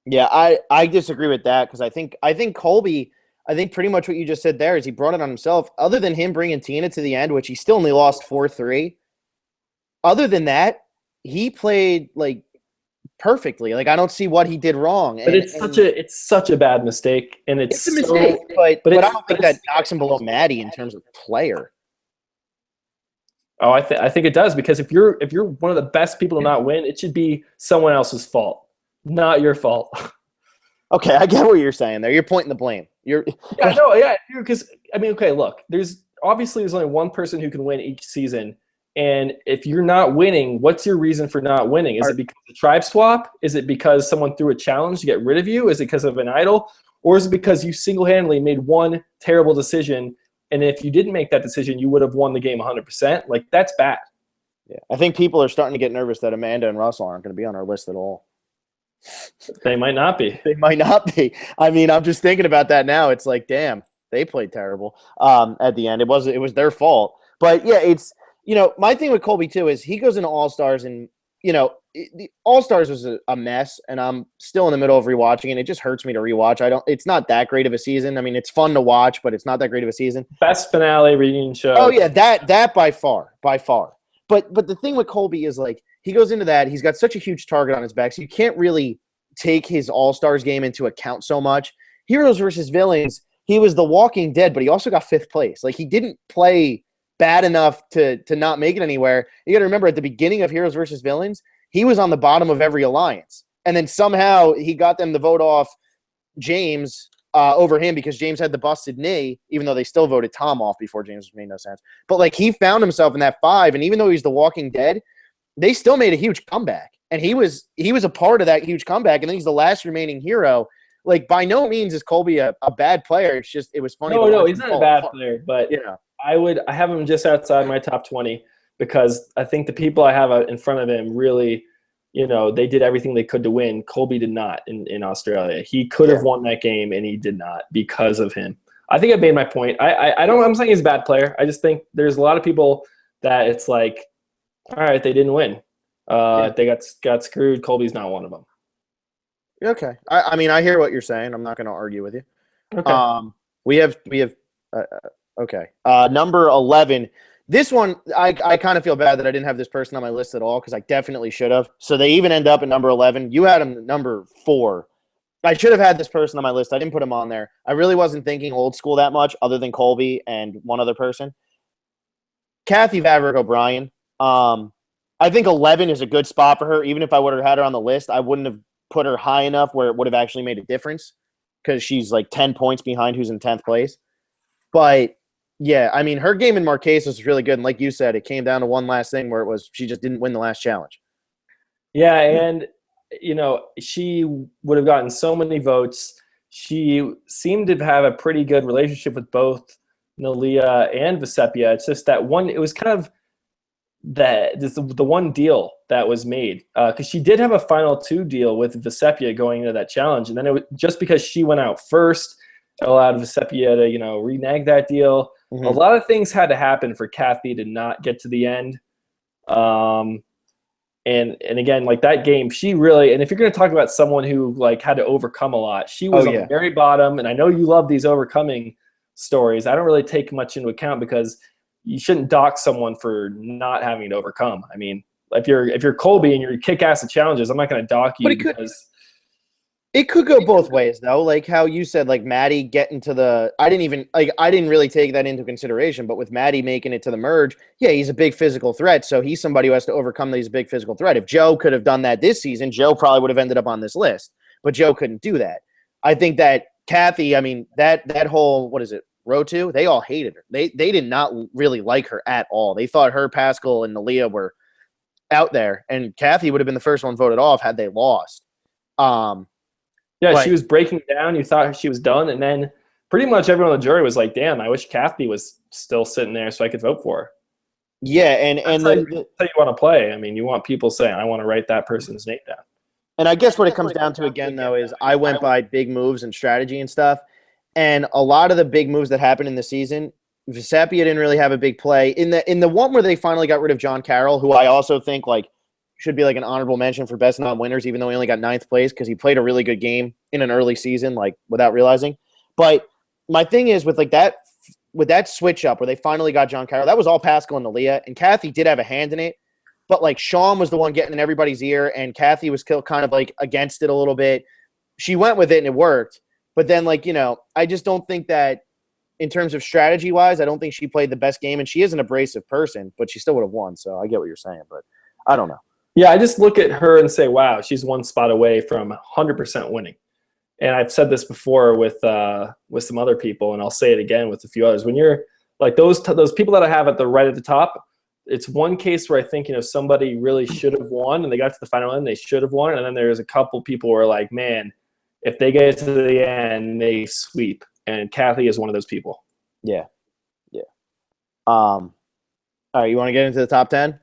Yeah, I disagree with that because I think Colby, I think pretty much what you just said there is he brought it on himself. Other than him bringing Tina to the end, which he still only lost 4-3. Other than that, he played like perfectly. Like, I don't see what he did wrong. But it's such a bad mistake, and it's a mistake. But I don't think that knocks him below Maddie in terms of player. Oh, I think it does because if you're one of the best people to not win, it should be someone else's fault. Not your fault. Okay, I get what you're saying there. You're pointing the blame. Because I mean, okay, look, there's only one person who can win each season, and if you're not winning, what's your reason for not winning? Is it because of tribe swap? Is it because someone threw a challenge to get rid of you? Is it because of an idol, or is it because you single-handedly made one terrible decision, and if you didn't make that decision, you would have won the game 100%? Like, that's bad. Yeah, I think people are starting to get nervous that Amanda and Russell aren't going to be on our list at all. They might not be. They might not be. I mean, I'm just thinking about that now. It's like, damn, they played terrible at the end. It was their fault. But yeah, it's, my thing with Colby too is he goes into All-Stars and, the All-Stars was a mess, and I'm still in the middle of rewatching it. It just hurts me to rewatch. It's not that great of a season. I mean, it's fun to watch, but it's not that great of a season. Best finale reunion show. Oh yeah, that by far. But the thing with Colby is like, he goes into that. He's got such a huge target on his back, so you can't really take his All-Stars game into account so much. Heroes versus Villains, he was the Walking Dead, but he also got 5th place. Like, he didn't play bad enough to not make it anywhere. You got to remember, at the beginning of Heroes versus Villains, he was on the bottom of every alliance. And then somehow he got them to vote off James over him because James had the busted knee, even though they still voted Tom off before James, which made no sense. But like, he found himself in that 5, and even though he's the Walking Dead, they still made a huge comeback. And he was a part of that huge comeback, and then he's the last remaining hero. Like, by no means is Colby a bad player. It's just, it was funny. No, he's not a bad player, but yeah. I have him just outside my top 20 because I think the people I have in front of him really, they did everything they could to win. Colby did not in Australia. He could have won that game, and he did not because of him. I think I made my point. I'm saying he's a bad player. I just think there's a lot of people that it's like, all right, they didn't win. They got screwed. Colby's not one of them. Okay. I mean, I hear what you're saying. I'm not going to argue with you. Okay. We have okay. Number 11. This one, I kind of feel bad that I didn't have this person on my list at all because I definitely should have. So they even end up at number 11. You had him at number 4. I should have had this person on my list. I didn't put him on there. I really wasn't thinking old school that much other than Colby and one other person. Kathy Vavrick O'Brien. I think 11 is a good spot for her. Even if I would have had her on the list, I wouldn't have put her high enough where it would have actually made a difference because she's like 10 points behind who's in 10th place. But, yeah, I mean, her game in Marquesas was really good. And like you said, it came down to one last thing where it was she just didn't win the last challenge. Yeah, and, she would have gotten so many votes. She seemed to have a pretty good relationship with both Nalia and Vecepia. It's just that one – it was kind of the one deal that was made because she did have a final 2 deal with Vecepia going into that challenge, and then it was just because she went out first, it allowed Vecepia to renege that deal. Mm-hmm. A lot of things had to happen for Kathy to not get to the end, and again, like that game, she really, and if you're going to talk about someone who like had to overcome a lot, she was on the very bottom. And I know you love these overcoming stories. I don't really take much into account because you shouldn't dock someone for not having to overcome. I mean, if you're Colby and you kick ass at challenges, I'm not going to dock you it could go both ways though. Like how you said, like Maddie getting to the, I didn't really take that into consideration, but with Maddie making it to the merge, yeah, he's a big physical threat. So he's somebody who has to overcome these big physical threat. If Joe could have done that this season, Joe probably would have ended up on this list, but Joe couldn't do that. I think that Kathy, I mean, that whole, what is it? Row 2, they all hated her. They did not really like her at all. They thought her, Pascal, and Nalia were out there, and Kathy would have been the first one voted off had they lost. She was breaking down. You thought she was done, and then pretty much everyone on the jury was like, "Damn, I wish Kathy was still sitting there so I could vote for her." Yeah, and that's how you want to play. I mean, you want people saying, "I want to write that person's name down." And I guess what it comes down to again, though, is I went by big moves and strategy and stuff. And a lot of the big moves that happened in the season, Vecepia didn't really have a big play. In the one where they finally got rid of John Carroll, who I also think like should be like an honorable mention for best non-winners, even though he only got 9th place because he played a really good game in an early season, like without realizing. But my thing is with that switch up where they finally got John Carroll, that was all Pascal and Nalia, and Kathy did have a hand in it. But like Sean was the one getting in everybody's ear, and Kathy was kind of like against it a little bit. She went with it and it worked. But then, like, I just don't think that in terms of strategy-wise, I don't think she played the best game. And she is an abrasive person, but she still would have won. So I get what you're saying, but I don't know. Yeah, I just look at her and say, wow, she's one spot away from 100% winning. And I've said this before with some other people, and I'll say it again with a few others. When you're like those people that I have at the top, it's one case where I think, somebody really should have won, and they got to the final end, they should have won. And then there's a couple people who are like, man, if they get to the end, they sweep. And Kathy is one of those people. Yeah. Yeah. All right, you want to get into the top 10?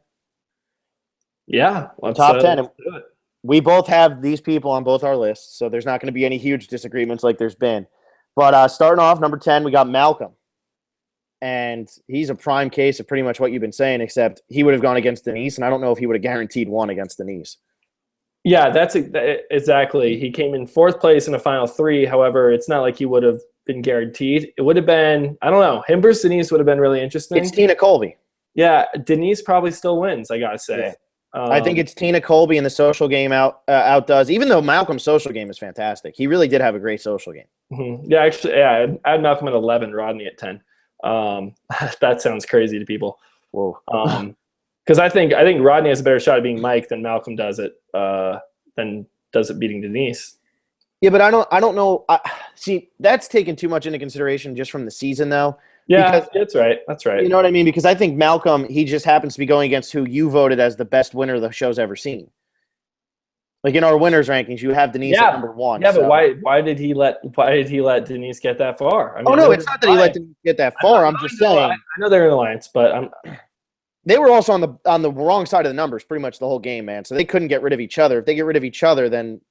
Yeah. Top 10. Let's do it. We both have these people on both our lists, so there's not going to be any huge disagreements like there's been. But starting off, number 10, we got Malcolm. And he's a prime case of pretty much what you've been saying, except he would have gone against Denise, and I don't know if he would have guaranteed one against Denise. Yeah, that's exactly. He came in 4th place in a final 3. However, it's not like he would have been guaranteed. It would have been, I don't know, him versus Denise would have been really interesting. It's Tina Colby. Yeah, Denise probably still wins, I got to say. Yeah. I think it's Tina Colby in the social game outdoes, even though Malcolm's social game is fantastic. He really did have a great social game. Mm-hmm. Yeah, actually, I had Malcolm at 11, Rodney at 10. That sounds crazy to people. Whoa. Because I think Rodney has a better shot at being Mike than Malcolm does it beating Denise. Yeah, but I don't know. See, that's taken too much into consideration just from the season, though. Yeah, that's right. That's right. You know what I mean? Because I think Malcolm, he just happens to be going against who you voted as the best winner the show's ever seen. Like in our winners rankings, you have Denise at number 1. Yeah, but why did he let Denise get that far? I mean, no, it's not that he let Denise get that far. I'm just saying. I know they're in alliance, but they were also on the wrong side of the numbers pretty much the whole game, man. So they couldn't get rid of each other. If they get rid of each other, then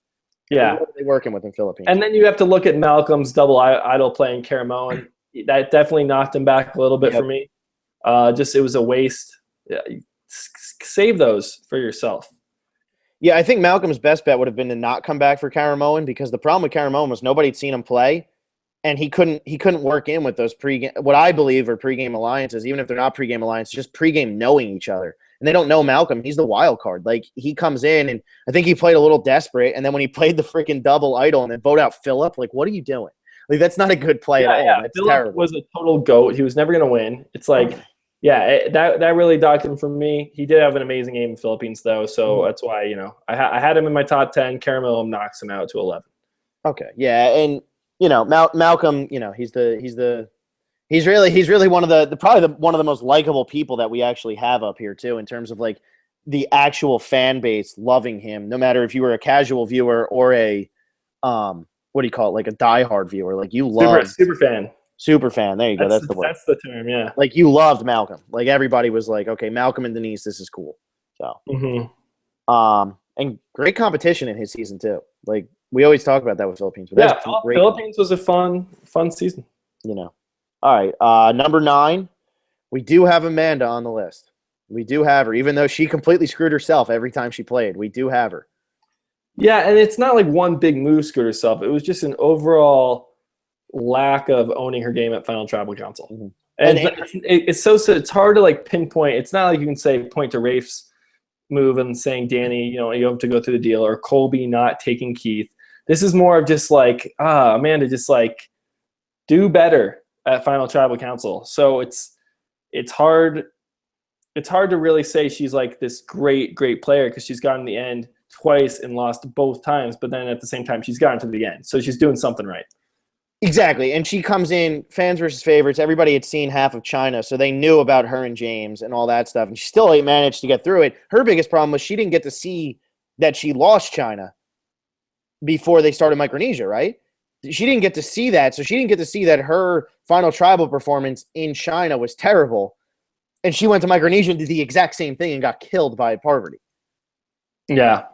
yeah, what are they working with in Philippines? And then you have to look at Malcolm's double idol playing Caramoan. That definitely knocked him back a little bit for me. It was a waste. Yeah, save those for yourself. Yeah, I think Malcolm's best bet would have been to not come back for Caramoan, because the problem with Caramoan was nobody had seen him play, and he couldn't work in with those what I believe are pregame alliances, even if they're not pregame alliances, just pregame knowing each other. And they don't know Malcolm. He's the wild card. Like, he comes in, and I think he played a little desperate, and then when he played the freaking double idol and then vote out Philip, like, what are you doing? Like, that's not a good play at all. Yeah, that's Philip terrible. Was a total goat. He was never going to win. It's like, that really docked him for me. He did have an amazing game in the Philippines, though, so that's why, I had him in my top 10. Caramel knocks him out to 11. Okay, yeah, and Malcolm, he's really one of one of the most likable people that we actually have up here too, in terms of like the actual fan base loving him, no matter if you were a casual viewer or a what do you call it, like a diehard viewer. Like, you love super fan. Super fan. There you go. That's the word. That's the term. Yeah. Like, you loved Malcolm. Like, everybody was like, okay, Malcolm and Denise, this is cool. So, and great competition in his season too. Like, we always talk about that with Philippines. But Philippines was a fun season. All right. Number 9, we do have Amanda on the list. We do have her, even though she completely screwed herself every time she played. We do have her. Yeah, and it's not like one big move screwed herself. It was just an overall lack of owning her game at Final Tribal Council. Mm-hmm. And it's hard to like pinpoint. It's not like you can point to Rafe's move and saying, Danny, you have to go through the deal, or Colby not taking Keith. This is more of just like, Amanda, just like do better at Final Tribal Council. So it's hard to really say she's like this great player, because she's gotten the end twice and lost both times, but then at the same time she's gotten to the end, so she's doing something right. Exactly. And she comes in, fans versus favorites. Everybody had seen half of China, so they knew about her and James and all that stuff, and she still managed to get through it. Her biggest problem was she didn't get to see that she lost China before they started Micronesia, right? She didn't get to see that, so she didn't get to see that her Final Tribal performance in China was terrible, and she went to Micronesia and did the exact same thing and got killed by Parvati. Yeah.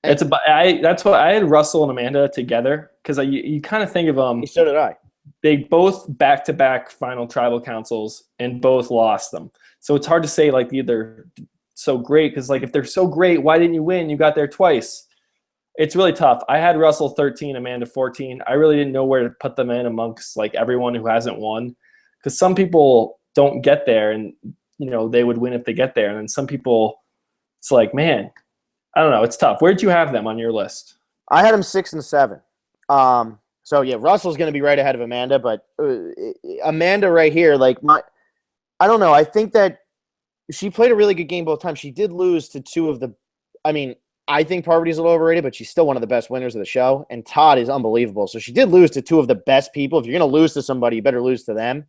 That's what I had Russell and Amanda together, because you kind of think of them. So did I. They both back-to-back Final Tribal Councils and both lost them. So it's hard to say like they're so great, because like if they're so great, why didn't you win? You got there twice. It's really tough. I had Russell 13, Amanda 14. I really didn't know where to put them in amongst like everyone who hasn't won, because some people don't get there, and they would win if they get there, and then some people, it's like, man, I don't know. It's tough. Where'd you have them on your list? I had them 6 and 7. So yeah, Russell's going to be right ahead of Amanda, but Amanda right here, like I don't know. I think that she played a really good game both times. She did lose to two of the, I think Parvati's a little overrated, but she's still one of the best winners of the show, and Todd is unbelievable. So she did lose to two of the best people. If you're going to lose to somebody, you better lose to them.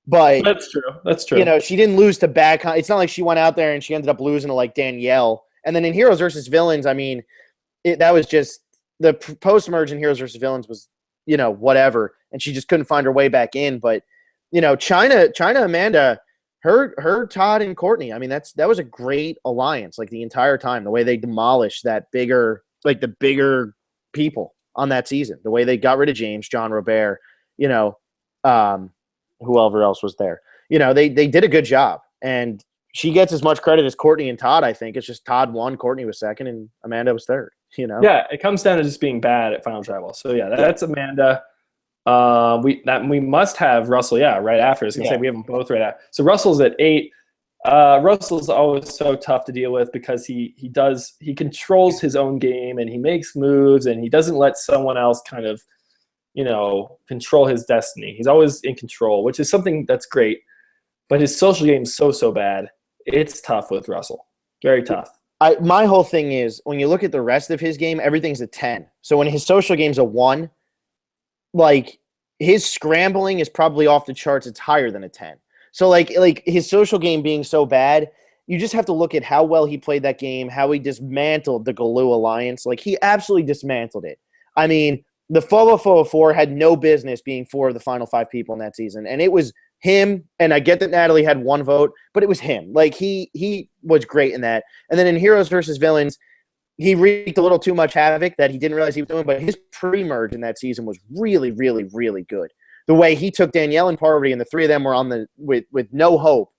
But that's true. She didn't lose to bad. It's not like she went out there and she ended up losing to like Danielle. And then in Heroes versus Villains, that was just the post-merge in Heroes versus Villains was, whatever. And she just couldn't find her way back in. But, China, Amanda, her, Todd, and Courtney, that was a great alliance, like the entire time. The way they demolished the bigger people on that season. The way they got rid of James, John Robert, whoever else was there. They did a good job. And she gets as much credit as Courtney and Todd, I think. It's just Todd won, Courtney was second, and Amanda was third, Yeah, it comes down to just being bad at Final Tribal. So, yeah, that's Amanda. We must have Russell, right after. I was going to say we have them both right after. So Russell's at 8. Russell's always so tough to deal with, because he controls his own game, and he makes moves, and he doesn't let someone else kind of control his destiny. He's always in control, which is something that's great. But his social game is so bad. It's tough with Russell. Very tough. My whole thing is when you look at the rest of his game, everything's a 10. So when his social game's a 1, like his scrambling is probably off the charts. It's higher than a 10. So like his social game being so bad, you just have to look at how well he played that game, how he dismantled the Galoo Alliance. Like he absolutely dismantled it. I mean, the Fobo 4 had no business being 4 of the final 5 people in that season. And it was him, and I get that Natalie had 1 vote, but it was him. Like he was great in that. And then in Heroes versus Villains, he wreaked a little too much havoc that he didn't realize he was doing, but his pre-merge in that season was really, really, really good. The way he took Danielle and Parvati, and the 3 of them were on with no hope.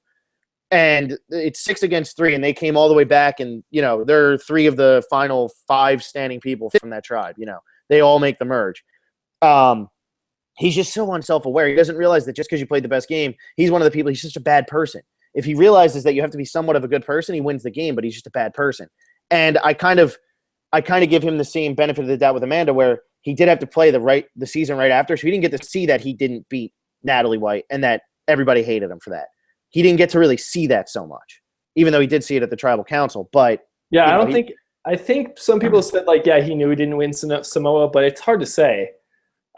And it's 6 against 3, and they came all the way back, and they're 3 of the final 5 standing people from that tribe. They all make the merge. He's just so unself-aware. He doesn't realize that just because you played the best game, he's one of the people. He's just a bad person. If he realizes that you have to be somewhat of a good person, he wins the game, but he's just a bad person. And I kind of give him the same benefit of the doubt with Amanda, where he did have to play the season right after, so he didn't get to see that he didn't beat Natalie White and that everybody hated him for that. He didn't get to really see that so much, even though he did see it at the Tribal Council. But yeah, I think some people said he knew he didn't win Samoa, but it's hard to say.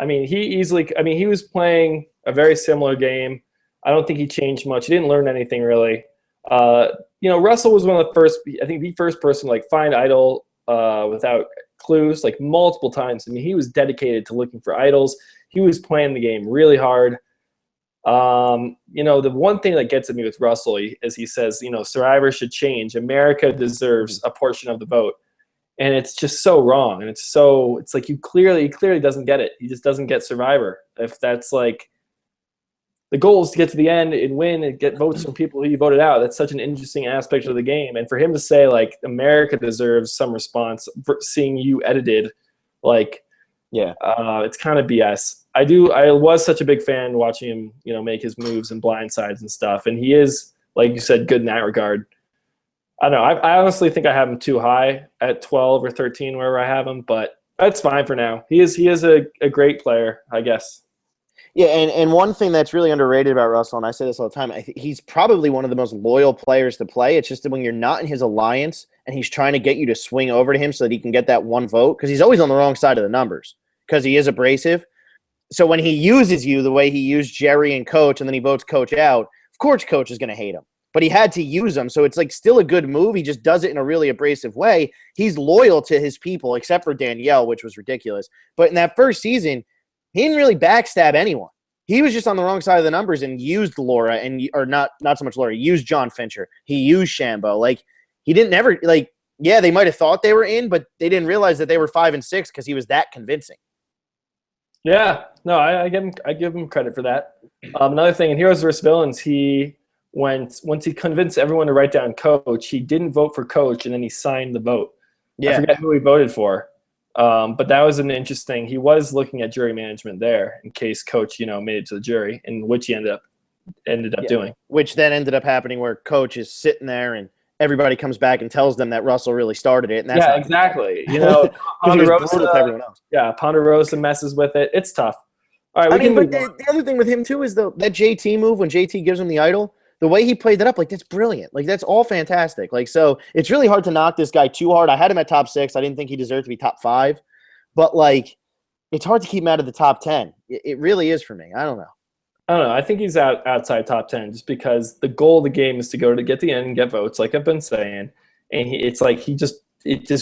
I mean, he was playing a very similar game. I don't think he changed much. He didn't learn anything really. Russell was one of the first person to find Idol without clues multiple times. I mean, he was dedicated to looking for idols. He was playing the game really hard. The one thing that gets at me with Russell is he says, Survivor should change. America deserves a portion of the vote. And it's just so wrong. And it's like he clearly doesn't get it. He just doesn't get Survivor. If that's the goal is to get to the end and win and get votes from people who you voted out. That's such an interesting aspect of the game. And for him to say America deserves some response for seeing you edited, it's kind of BS. I was such a big fan watching him, make his moves and blindsides and stuff. And he is, like you said, good in that regard. I don't know. I honestly think I have him too high at 12 or 13, wherever I have him, but that's fine for now. He is a great player, I guess. Yeah, and one thing that's really underrated about Russell, and I say this all the time, I think he's probably one of the most loyal players to play. It's just that when you're not in his alliance and he's trying to get you to swing over to him so that he can get that 1 vote, because he's always on the wrong side of the numbers because he is abrasive. So when he uses you the way he used Jerry and Coach, and then he votes Coach out, of course Coach is going to hate him. But he had to use him, so it's still a good move. He just does it in a really abrasive way. He's loyal to his people, except for Danielle, which was ridiculous. But in that first season, he didn't really backstab anyone. He was just on the wrong side of the numbers and used Laura, or not so much Laura. He used John Fincher. He used Shambo. He didn't ever they might have thought they were in, but they didn't realize that they were 5 and 6 because he was that convincing. Yeah, no, I give him credit for that. Another thing in Heroes vs. Villains, once he convinced everyone to write down Coach, he didn't vote for Coach, and then he signed the vote. Yeah. I forget who he voted for, but that was an interesting. He was looking at jury management there in case Coach, made it to the jury, and which he ended up doing. Which then ended up happening where Coach is sitting there and everybody comes back and tells them that Russell really started it. And that's exactly. Ponderosa messes with it. It's tough. All right, the other thing with him too is that JT move when JT gives him the idol. The way he played that up, that's brilliant. That's all fantastic. So it's really hard to knock this guy too hard. I had him at top 6. I didn't think he deserved to be top 5. But, it's hard to keep him out of the top 10. It really is for me. I don't know. I think he's outside top 10 just because the goal of the game is to get the end and get votes, like I've been saying. And it just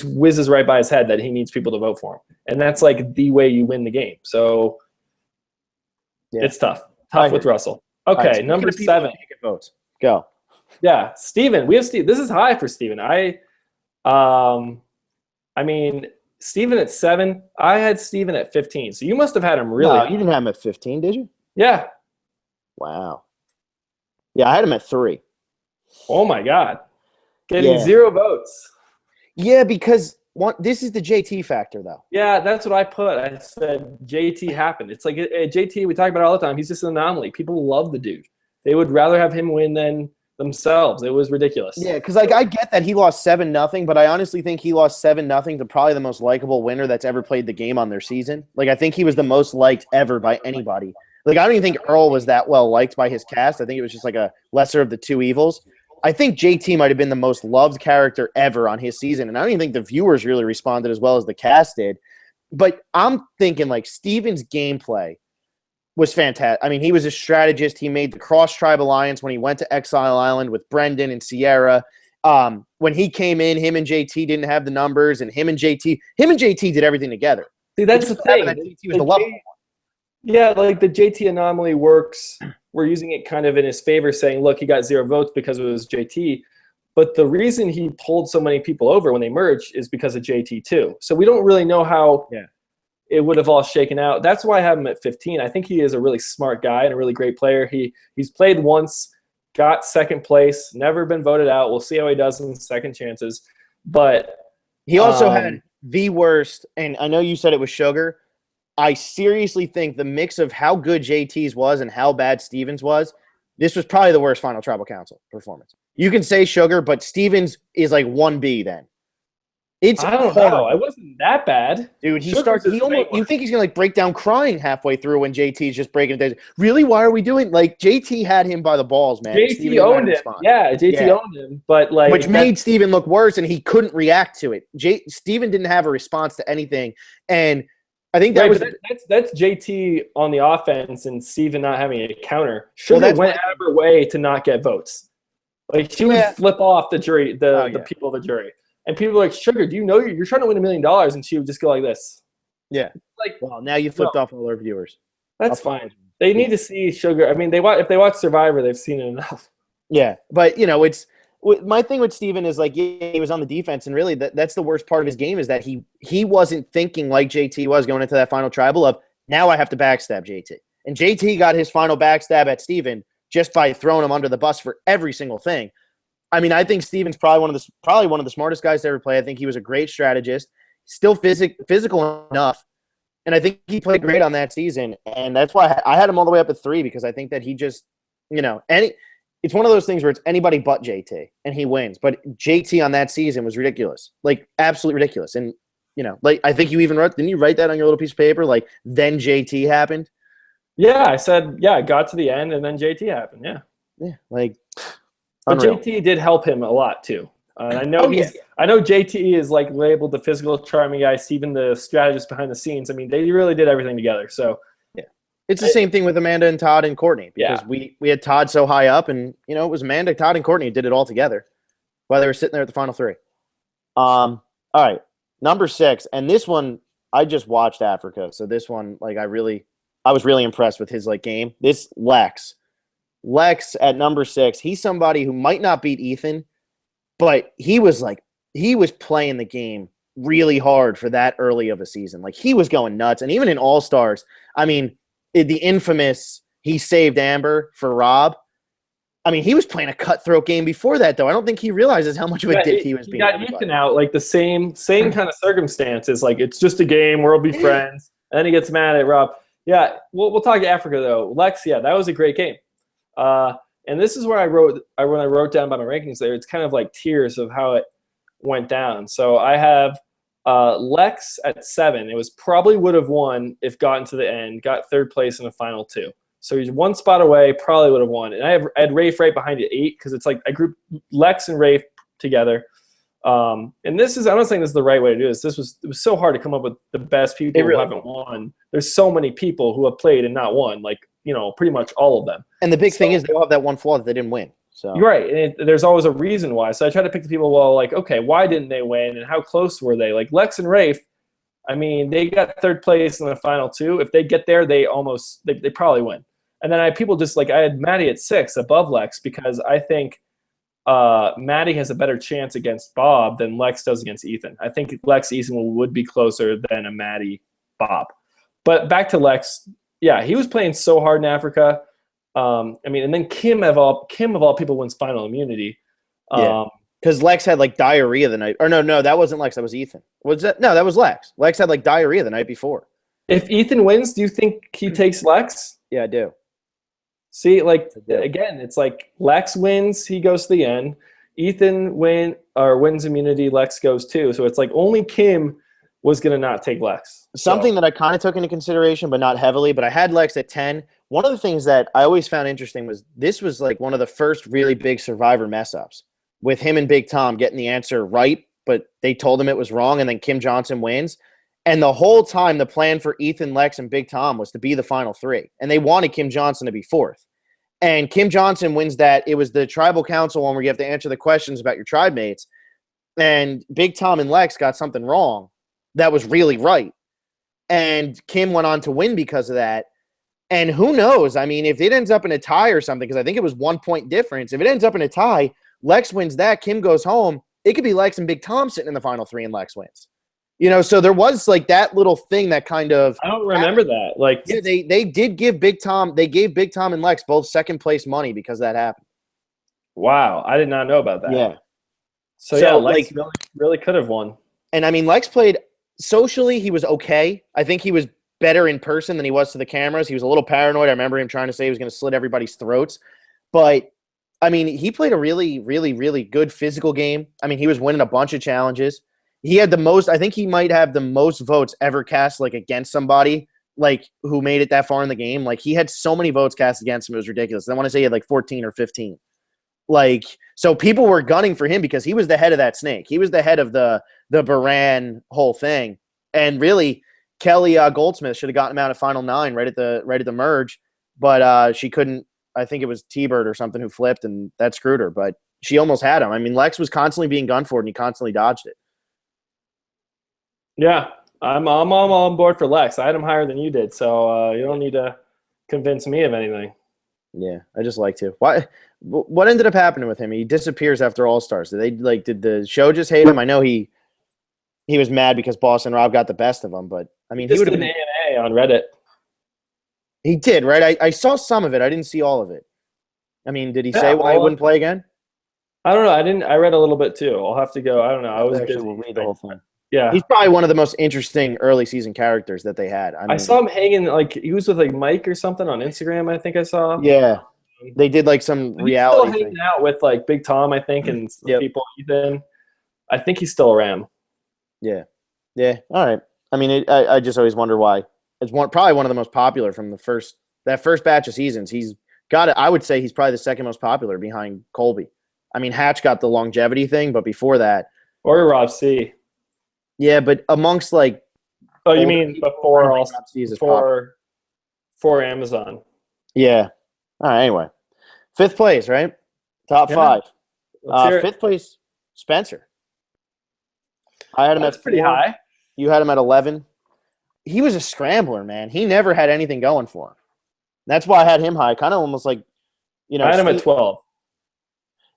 whizzes right by his head that he needs people to vote for him. And that's, the way you win the game. So it's tough. Tough with Russell. Okay, right, so number 7. Votes. Go. Yeah, Steven. We have Steve. This is high for Steven. Steven at 7. I had Steven at 15. So you must have had him really high. You didn't have him at 15, did you? Yeah. Wow. Yeah, I had him at 3. Oh my God. Getting 0 votes. Yeah, because this is the JT factor, though. Yeah, that's what I put. I said JT happened. It's JT, we talk about it all the time. He's just an anomaly. People love the dude. They would rather have him win than themselves. It was ridiculous. Yeah, because like I get that he lost 7-0, but I honestly think he lost 7-0 to probably the most likable winner that's ever played the game on their season. Like I think he was the most liked ever by anybody. Like I don't even think Earl was that well liked by his cast. I think it was just like a lesser of the two evils. I think JT might have been the most loved character ever on his season, and I don't even think the viewers really responded as well as the cast did. But I'm thinking like Steven's gameplay was fantastic. I mean, he was a strategist. He made the cross-tribe alliance when he went to Exile Island with Brendan and Sierra. When he came in, him and JT didn't have the numbers, and him and JT did everything together. See, that's the thing. JT was the level one. Yeah, like the JT anomaly works. We're using it kind of in his favor, saying, look, he got 0 votes because it was JT. But the reason he pulled so many people over when they merged is because of JT too. So we don't really know how it would have all shaken out. That's why I have him at 15. I think he is a really smart guy and a really great player. He's played once, got second place, never been voted out. We'll see how he does in second chances. But he also had the worst, and I know you said it was Sugar. I seriously think the mix of how good JT's was and how bad Stevens was, this was probably the worst Final Tribal Council performance. You can say Sugar, but Stevens is like 1B then. I don't know. It wasn't that bad. Dude, you think he's going to like break down crying halfway through when JT's just breaking it down. Really? Why are we doing like JT had him by the balls, man. JT owned him. Yeah, JT owned him, but like which made Steven look worse and he couldn't react to it. Steven didn't have a response to anything, and I think that's JT on the offense and Steven not having a counter. Sugar went out of her way to not get votes. Like she would flip off the jury, the people of the jury. And people are like, Sugar, do you know you're trying to win $1 million? And she would just go like this. Yeah. Like, well, now you flipped off all our viewers. That's fine. They need to see Sugar. I mean, if they watch Survivor, they've seen it enough. Yeah, but it's my thing with Steven is like he was on the defense, and really that's the worst part of his game is that he wasn't thinking like JT was going into that final tribal of now I have to backstab JT, and JT got his final backstab at Steven just by throwing him under the bus for every single thing. I mean, I think Steven's probably one of the smartest guys to ever play. I think he was a great strategist, still physical enough, and I think he played great on that season. And that's why I had him all the way up at 3 because I think that he just, it's one of those things where it's anybody but JT and he wins. But JT on that season was ridiculous, like absolutely ridiculous. And like I think you even didn't you write that on your little piece of paper? Like then JT happened. Yeah, I said I got to the end and then JT happened. Yeah, like. But JT did help him a lot too. I know I know JT is like labeled the physical charming guy, Steven the strategist behind the scenes. I mean, they really did everything together. So yeah, it's the same thing with Amanda and Todd and Courtney because we had Todd so high up, and it was Amanda, Todd, and Courtney who did it all together while they were sitting there at the final 3. All right, number 6, and this one I just watched Africa, so this one like I was really impressed with his like game. This Lex at number 6, he's somebody who might not beat Ethan, but he was playing the game really hard for that early of a season. Like he was going nuts. And even in All-Stars, I mean, the infamous he saved Amber for Rob. I mean, he was playing a cutthroat game before that, though. I don't think he realizes how much of a dick he was being. He got Ethan out like the same kind of circumstances. Like it's just a game, we'll be friends. And then he gets mad at Rob. Yeah, we'll talk Africa though. Lex, that was a great game. And this is where when I wrote down by my rankings there, it's kind of like tiers of how it went down. So I have Lex at 7. It was probably would have won if gotten to the end, got 3rd place in the final 2. So he's 1 spot away, probably would have won. And I had Rafe right behind it 8 because it's like I grouped Lex and Rafe together. And this is, I'm not saying this is the right way to do this. It was so hard to come up with the best people who haven't won. There's so many people who have played and not won, like, pretty much all of them. And the big thing is they all have that one flaw that they didn't win. So you're right. And there's always a reason why. So I try to pick the people, well, like, okay, why didn't they win and how close were they? Like Lex and Rafe, I mean, they got 3rd place in the final 2. If they get there, they probably win. And then I had people just like, I had Maddie at 6 above Lex because I think Maddie has a better chance against Bob than Lex does against Ethan. I think Lex Ethan would be closer than a Maddie Bob. But back to Lex, he was playing so hard in Africa. I mean, and then Kim of all people wins final immunity. Because Lex had like diarrhea the night. Or no, that wasn't Lex. That was Ethan. Was that? No, that was Lex. Lex had like diarrhea the night before. If Ethan wins, do you think he takes Lex? Yeah, I do. See, like again, it's like Lex wins, he goes to the end. Ethan wins immunity, Lex goes too. So it's like only Kim was gonna not take Lex. Something that I kind of took into consideration, but not heavily, but I had Lex at 10. One of the things that I always found interesting was this was like one of the first really big Survivor mess ups with him and Big Tom getting the answer right, but they told him it was wrong, and then Kim Johnson wins. And the whole time, the plan for Ethan, Lex, and Big Tom was to be the final three. And they wanted Kim Johnson to be fourth. And Kim Johnson wins that. It was the tribal council one where you have to answer the questions about your tribe mates. And Big Tom and Lex got something wrong that was really right. And Kim went on to win because of that. And who knows? I mean, if it ends up in a tie or something, because I think it was 1 point difference, if it ends up in a tie, Lex wins that, Kim goes home, it could be Lex and Big Tom sitting in the final three and Lex wins. You know, so there was like that little thing that kind of I don't remember that. Like yeah, they did give Big Tom, they gave Big Tom and Lex both second place money because that happened. Wow, I did not know about that. Yeah. So yeah, Lex like, really could have won. And I mean, Lex played socially, he was okay. I think he was better in person than he was to the cameras. He was a little paranoid. I remember him trying to say he was going to slit everybody's throats. But I mean, he played a really, really, really good physical game. I mean, he was winning a bunch of challenges. He had the most, I think he might have the most votes ever cast like against somebody like who made it that far in the game. Like he had so many votes cast against him. It was ridiculous. I want to say he had like 14 or 15. Like, so people were gunning for him because he was the head of that snake. He was the head of the Baran whole thing. And really Kelly Goldsmith should have gotten him out at final 9 right at the merge. But she couldn't. I think it was T-Bird or something who flipped and that screwed her. But she almost had him. I mean, Lex was constantly being gunned for and he constantly dodged it. Yeah, I'm on board for Lex. I had him higher than you did, so you don't need to convince me of anything. Yeah, I just like to. What ended up happening with him? He disappears after All Stars. Did the show just hate him? I know he was mad because Boston Rob got the best of him, but I mean, he would have been ANA on Reddit. He did, right? I saw some of it. I didn't see all of it. I mean, did he say why he wouldn't play again? I don't know. I didn't. I read a little bit too. I'll have to go. I don't know. I was busy. We'll read the whole thing. Yeah, he's probably one of the most interesting early season characters that they had. I saw him hanging like he was with like Mike or something on Instagram. I think I saw. Yeah, they did like some reality. He's still hanging out with like Big Tom, I think, and people. Ethan, I think he's still around. Yeah, yeah. All right. I mean, I just always wonder why. It's probably one of the most popular from that first batch of seasons. He's got it. I would say he's probably the second most popular behind Colby. I mean, Hatch got the longevity thing, but before that, or Rob C. Yeah, but amongst like, oh, you mean before for Amazon? Yeah. All right. Anyway, 5th place, right? Top 5. 5th place, Spencer. I had him at pretty high. You had him at 11. He was a scrambler, man. He never had anything going for him. That's why I had him high. Kind of almost like, you know. I had him at 12.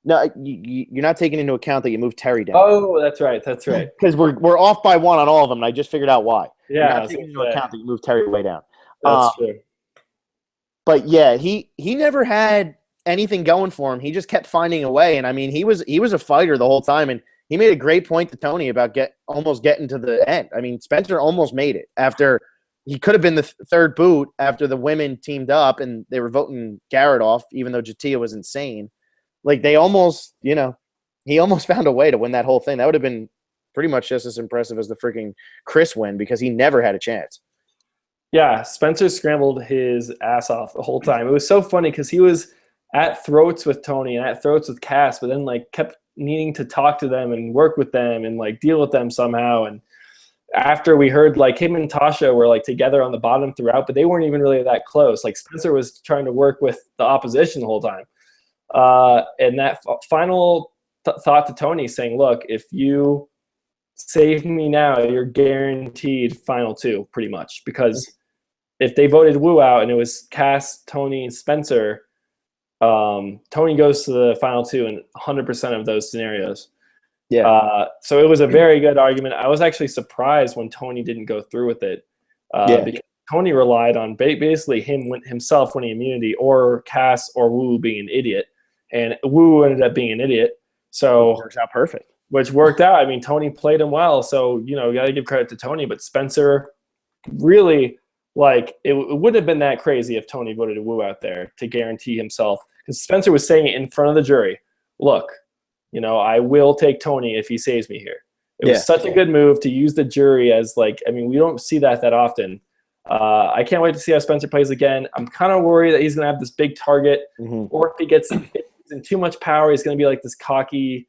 No, you're not taking into account that you moved Terry down. Oh, that's right. That's right. Because we're off by 1 on all of them, and I just figured out why. Yeah, you're not taking into account that you moved Terry way down. That's true. But yeah, he never had anything going for him. He just kept finding a way, and I mean, he was a fighter the whole time, and he made a great point to Tony about almost getting to the end. I mean, Spencer almost made it after he could have been the third boot after the women teamed up and they were voting Garrett off, even though Jatia was insane. Like they almost, he almost found a way to win that whole thing. That would have been pretty much just as impressive as the freaking Chris win because he never had a chance. Yeah, Spencer scrambled his ass off the whole time. It was so funny because he was at throats with Tony and at throats with Cass, but then like kept needing to talk to them and work with them and like deal with them somehow. And after we heard like him and Tasha were like together on the bottom throughout, but they weren't even really that close. Like Spencer was trying to work with the opposition the whole time. And that final thought to Tony saying, look, if you save me now, you're guaranteed final 2 pretty much. Because if they voted Wu out and it was Cass, Tony, and Spencer, Tony goes to the final 2 in 100% of those scenarios. Yeah. So it was a very good argument. I was actually surprised when Tony didn't go through with it. Because Tony relied on basically himself winning immunity or Cass or Wu being an idiot. And Wu ended up being an idiot. So it works out perfect. Which worked out. I mean, Tony played him well. So, you got to give credit to Tony. But Spencer really Like it wouldn't have been that crazy if Tony voted Wu out there to guarantee himself. Because Spencer was saying it in front of the jury. Look, I will take Tony if he saves me here. It was such a good move to use the jury as we don't see that often. I can't wait to see how Spencer plays again. I'm kind of worried that he's going to have this big target, or if he gets in too much power, he's going to be like this cocky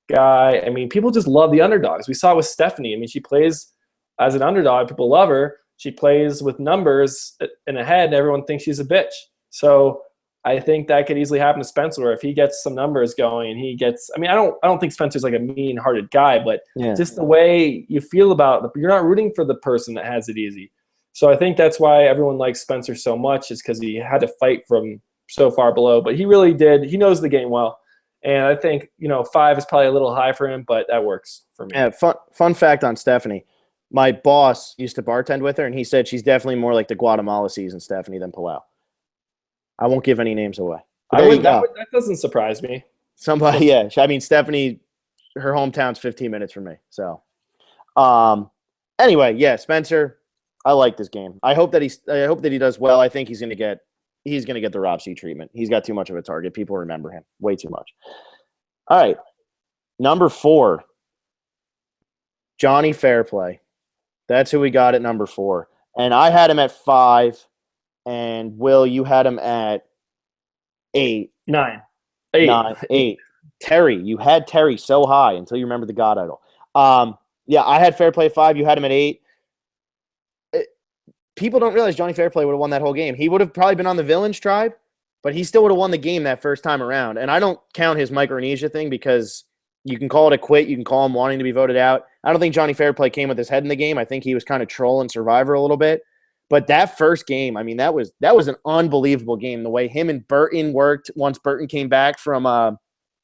guy. People just love the underdogs. We saw it with Stephanie. She plays as an underdog. People love her. She plays with numbers in a head, and everyone thinks she's a bitch. So I think that could easily happen to Spencer if he gets some numbers going and he gets. I don't think Spencer's like a mean-hearted guy, but just the way you feel about it, you're not rooting for the person that has it easy. So I think that's why everyone likes Spencer so much, is because he had to fight from so far below. But he really did. He knows the game well. And I think, 5 is probably a little high for him, but that works for me. Yeah, fun fact on Stephanie. My boss used to bartend with her, and he said she's definitely more like the Guatemala season Stephanie than Palau. I won't give any names away. That doesn't surprise me. Somebody, yeah. Stephanie, her hometown's 15 minutes from me. So, anyway, yeah, Spencer, I like this game. I hope that he does well. I think he's gonna get the Rob C treatment. He's got too much of a target. People remember him way too much. All right, number 4, Johnny Fairplay. That's who we got at number 4, and I had him at 5. And Will, you had him at 8. 9. 8. Terry, you had Terry so high until you remembered the God Idol. Yeah, I had Fairplay 5. You had him at 8. People don't realize Johnny Fairplay would have won that whole game. He would have probably been on the Villains tribe, but he still would have won the game that first time around. And I don't count his Micronesia thing because you can call it a quit. You can call him wanting to be voted out. I don't think Johnny Fairplay came with his head in the game. I think he was kind of trolling Survivor a little bit. But that first game, that was an unbelievable game. The way him and Burton worked once Burton came back from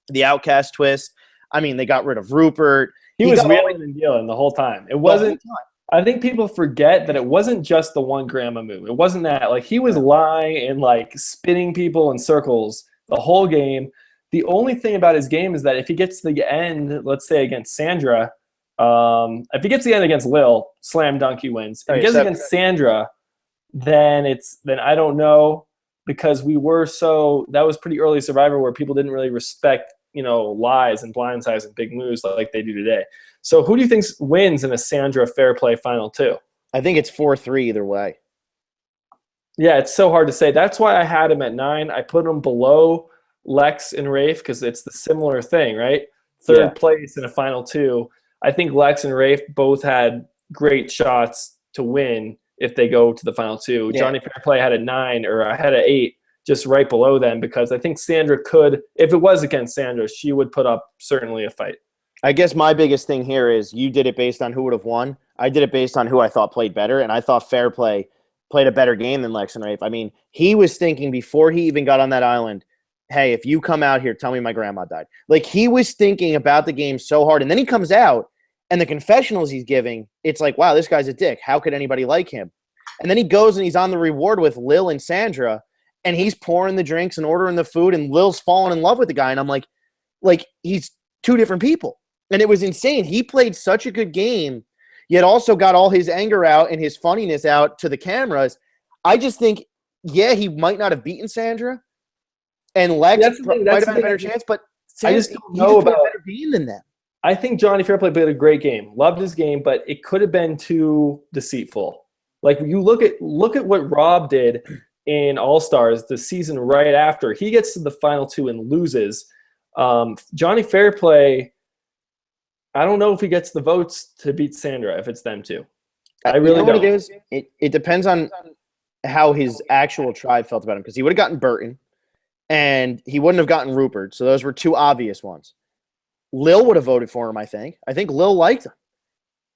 the Outcast twist. They got rid of Rupert. He was wheeling and dealing the whole time. It wasn't. I think people forget that it wasn't just the one grandma move. It wasn't that. He was lying and spinning people in circles the whole game. The only thing about his game is that if he gets to the end, let's say against Sandra, if he gets to the end against Lil, slam dunk, he wins. If he gets against Sandra, then I don't know, because that was pretty early Survivor where people didn't really respect, lies and blindsides and big moves like they do today. So who do you think wins in a Sandra Fairplay final 2? I think it's 4-3 either way. Yeah, it's so hard to say. That's why I had him at 9. I put him below Lex and Rafe because it's the similar thing, right? Third place in a final 2. I think Lex and Rafe both had great shots to win if they go to the final 2. Yeah. Johnny Fairplay had a 9, or I had an 8 just right below them, because I think Sandra could, if it was against Sandra, she would put up certainly a fight. I guess my biggest thing here is you did it based on who would have won. I did it based on who I thought played better, and I thought Fairplay played a better game than Lex and Rafe. He was thinking before he even got on that island, hey, if you come out here, tell me my grandma died. He was thinking about the game so hard, and then he comes out, and the confessionals he's giving, it's like, wow, this guy's a dick. How could anybody like him? And then he goes and he's on the reward with Lil and Sandra, and he's pouring the drinks and ordering the food, and Lil's falling in love with the guy. And I'm like he's two different people. And it was insane. He played such a good game, yet also got all his anger out and his funniness out to the cameras. I just think, he might not have beaten Sandra, and Lex might have had a better chance, but I just don't know about a better game than them. I think Johnny Fairplay played a great game. Loved his game, but it could have been too deceitful. You look at what Rob did in All-Stars the season right after. He gets to the final 2 and loses. Johnny Fairplay, I don't know if he gets the votes to beat Sandra if it's them two. I really don't. What it is? It depends on how his actual tribe felt about him, because he would have gotten Burton and he wouldn't have gotten Rupert. So those were two obvious ones. Lil would have voted for him, I think. I think Lil liked him.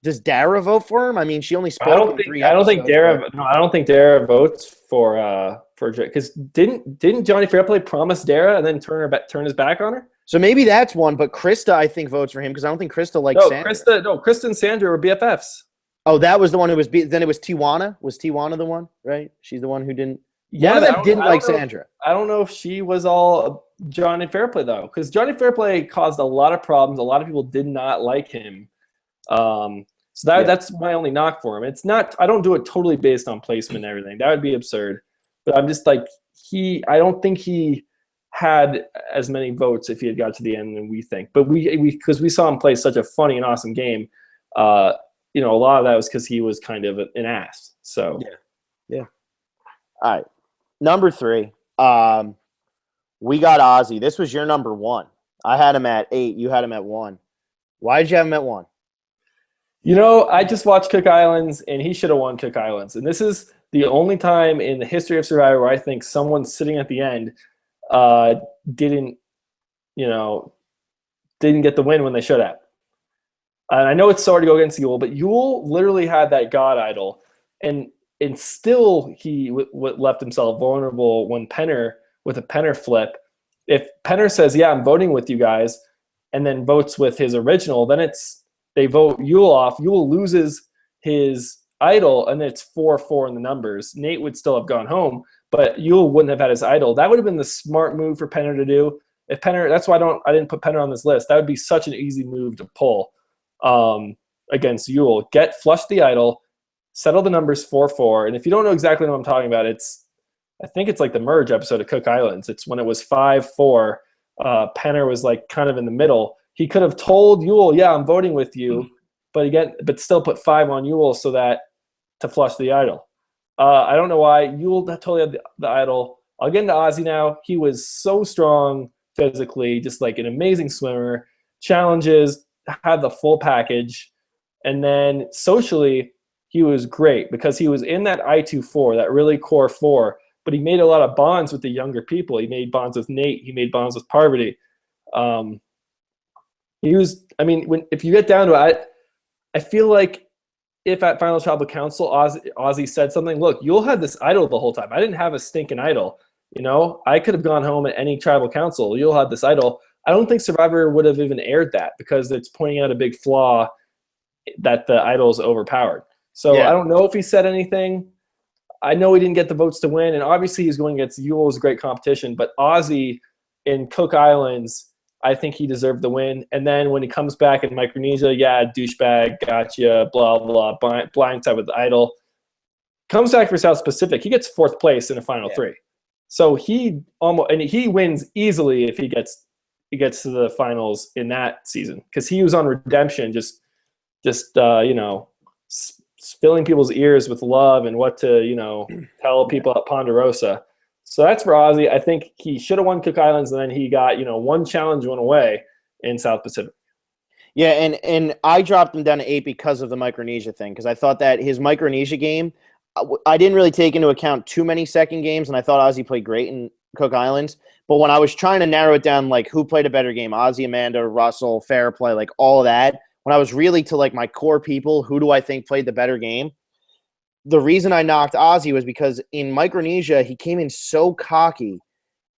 Does Dara vote for him? She only spoke in 3 episodes. I don't think Dara votes for because didn't Johnny Fairplay promise Dara and then turn his back on her? So maybe that's one, but Krista, I think, votes for him because I don't think Krista likes Sandra. Krista and Sandra were BFFs. Oh, that was the one who was then it was Tijuana. Was Tijuana the one, right? She's the one who didn't. Yeah, one of them didn't like Sandra. I don't know if she was all Johnny Fairplay, though, because Johnny Fairplay caused a lot of problems. A lot of people did not like him. So that's my only knock for him. It's not. I don't do it totally based on placement and everything. That would be absurd. But I'm just like I don't think he had as many votes if he had got to the end than we think. But because we saw him play such a funny and awesome game. A lot of that was because he was kind of an ass. So yeah. All right, number 3. We got Ozzy. This was your number 1. I had him at 8. You had him at 1. Why did you have him at 1? I just watched Cook Islands, and he should have won Cook Islands. And this is the only time in the history of Survivor where I think someone sitting at the end didn't get the win when they should have. And I know it's sorry to go against Yul, but Yul literally had that God idol, and still he left himself vulnerable when Penner, with a Penner flip. If Penner says, yeah, I'm voting with you guys, and then votes with his original, then they vote Yul off. Yul loses his idol, and it's 4-4 in the numbers. Nate would still have gone home, but Yul wouldn't have had his idol. That would have been the smart move for Penner to do. If Penner, that's why I didn't put Penner on this list. That would be such an easy move to pull against Yul. Flush the idol, settle the numbers 4-4. And if you don't know exactly what I'm talking about, I think it's like the merge episode of Cook Islands. It's when it was 5-4. Penner was like kind of in the middle. He could have told Yul, yeah, I'm voting with you, but still put 5 on Yul so that to flush the idol. I don't know why. Yul totally had the idol. I'll get into Ozzy now. He was so strong physically, just like an amazing swimmer. Challenges, had the full package. And then socially, he was great because he was in that I-2-4, that really core 4, but he made a lot of bonds with the younger people. He made bonds with Nate. He made bonds with Parvati. If you get down to it, I feel like if at Final Tribal Council, Ozzy said something, look, Yul had this idol the whole time. I didn't have a stinking idol. I could have gone home at any tribal council. Yul had this idol. I don't think Survivor would have even aired that because it's pointing out a big flaw that the idol is overpowered. So I don't know if he said anything. I know he didn't get the votes to win, and obviously he's going against Yul's great competition. But Ozzy in Cook Islands, I think he deserved the win. And then when he comes back in Micronesia, douchebag, gotcha, blah, blah, blindside with the idol. Comes back for South Pacific. He gets 4th place in the final 3. So he wins easily if he gets to the finals in that season because he was on redemption, just filling people's ears with love and what to tell people at Ponderosa. So that's for Ozzy. I think he should have won Cook Islands, and then he got one challenge went away in South Pacific. Yeah, and I dropped him down to 8 because of the Micronesia thing, because I thought that his Micronesia game, I didn't really take into account too many second games, and I thought Ozzy played great in Cook Islands. But when I was trying to narrow it down, like who played a better game, Ozzy, Amanda, Russell, fair play, like all of that, when I was really to like my core people, who do I think played the better game? The reason I knocked Ozzy was because in Micronesia, he came in so cocky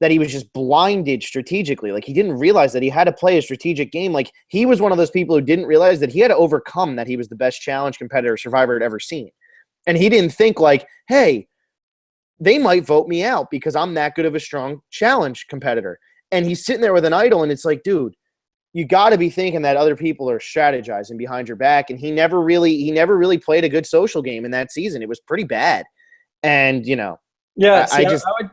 that he was just blinded strategically. Like, he didn't realize that he had to play a strategic game. Like, he was one of those people who didn't realize that he had to overcome that he was the best challenge competitor Survivor had ever seen. And he didn't think like, hey, they might vote me out because I'm that good of a strong challenge competitor. And he's sitting there with an idol, and it's like, dude, you got to be thinking that other people are strategizing behind your back. And he never really played a good social game in that season. It was pretty bad. And, yeah,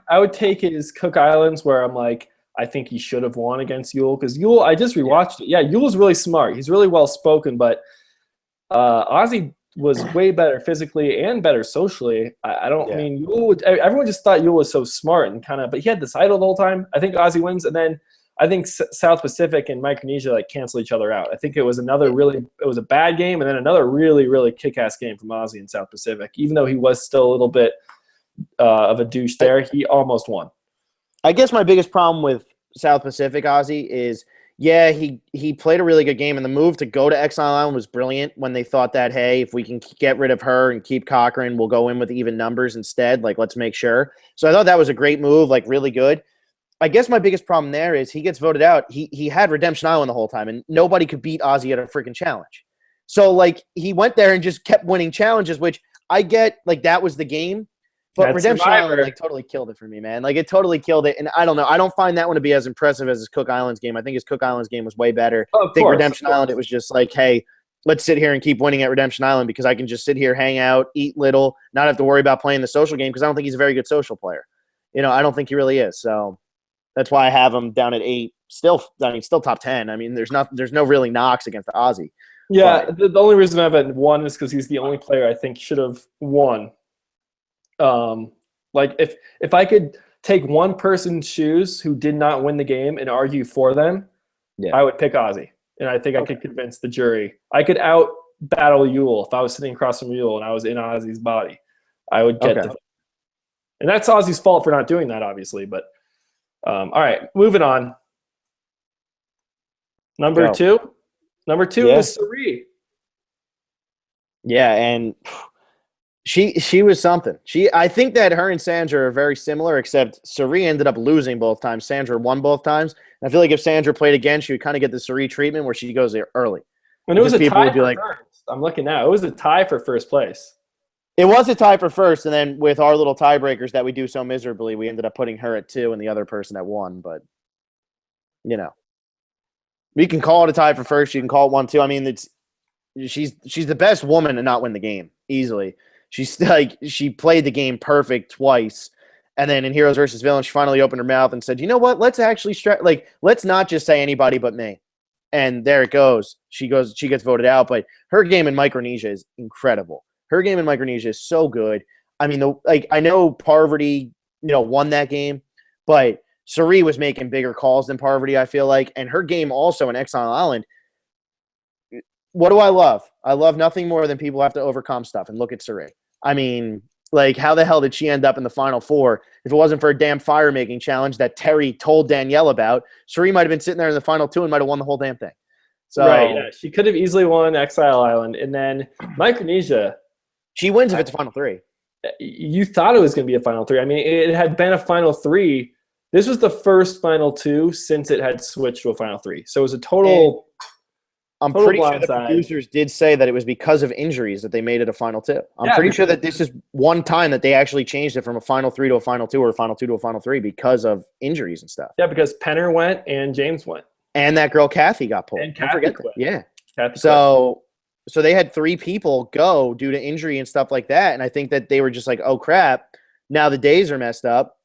I would take his Cook Islands where I'm like, I think he should have won against Yul because Yul, I just rewatched it. Yeah, Yul's really smart. He's really well spoken, but Ozzy was way better physically and better socially. Mean, everyone just thought Yul was so smart and but he had this idol the whole time. I think Ozzy wins, and then I think South Pacific and Micronesia cancel each other out. I think it was it was a bad game, and then another really, really kick-ass game from Ozzy in South Pacific. Even though he was still a little bit of a douche there, he almost won. I guess my biggest problem with South Pacific, Ozzy, is he played a really good game, and the move to go to Exile Island was brilliant when they thought that, hey, if we can get rid of her and keep Cochran, we'll go in with even numbers instead. Like, let's make sure. So I thought that was a great move, really good. I guess my biggest problem there is he gets voted out. He had Redemption Island the whole time, and nobody could beat Ozzy at a freaking challenge. So, he went there and just kept winning challenges, which I get, that was the game. But that's Redemption Survivor. Island, totally killed it for me, man. It totally killed it. And I don't know. I don't find that one to be as impressive as his Cook Islands game. I think his Cook Islands game was way better. I think Redemption Island, it was just hey, let's sit here and keep winning at Redemption Island because I can just sit here, hang out, eat little, not have to worry about playing the social game because I don't think he's a very good social player. I don't think he really is. So that's why I have him down at 8. Still top 10. I mean, there's no really knocks against Ozzy. Yeah, the only reason I have it 1 is because he's the only player I think should have won. Like if I could take one person's shoes who did not win the game and argue for them, I would pick Ozzy. And I think I could convince the jury. I could out battle Yule if I was sitting across from Yule and I was in Ozzy's body. I would get the. And that's Ozzy's fault for not doing that, obviously. But all right, moving on. Number 2. Number 2 is Cirie. Yeah, and she was something. I think that her and Sandra are very similar, except Cirie ended up losing both times. Sandra won both times. And I feel like if Sandra played again, she would kind of get the Cirie treatment where she goes there early. And it was a tie for first. I'm looking now. It was a tie for first place. It was a tie for first, and then with our little tiebreakers that we do so miserably, we ended up putting her at 2 and the other person at 1. But, we can call it a tie for first. You can call it 1-2. I mean, she's the best woman to not win the game easily. She's she played the game perfect twice, and then in Heroes versus Villains, she finally opened her mouth and said, "You know what? Let's actually let's not just say anybody but me." And there it goes. She gets voted out. But her game in Micronesia is incredible. Her game in Micronesia is so good. I mean, I know Parvati, won that game, but Cirie was making bigger calls than Parvati, I feel like. And her game also in Exile Island, what do I love? I love nothing more than people have to overcome stuff. And look at Cirie. I mean, how the hell did she end up in the Final Four? If it wasn't for a damn fire-making challenge that Terry told Danielle about, Cirie might have been sitting there in the Final 2 and might have won the whole damn thing. So, right, yeah. She could have easily won Exile Island. And then Micronesia. She wins if it's a Final 3. You thought it was going to be a Final 3. I mean, it had been a Final 3. This was the first Final 2 since it had switched to a Final 3. So it was a total. I'm pretty sure the producers did say that it was because of injuries that they made it a Final 2. I'm pretty sure that this is one time that they actually changed it from a Final 3 to a Final 2 or a Final 2 to a Final 3 because of injuries and stuff. Yeah, because Penner went and James went. And that girl Kathy got pulled. And Kathy quit. Yeah. Kathy so they had 3 people go due to injury and stuff like that. And I think that they were just like, oh, crap. Now the days are messed up.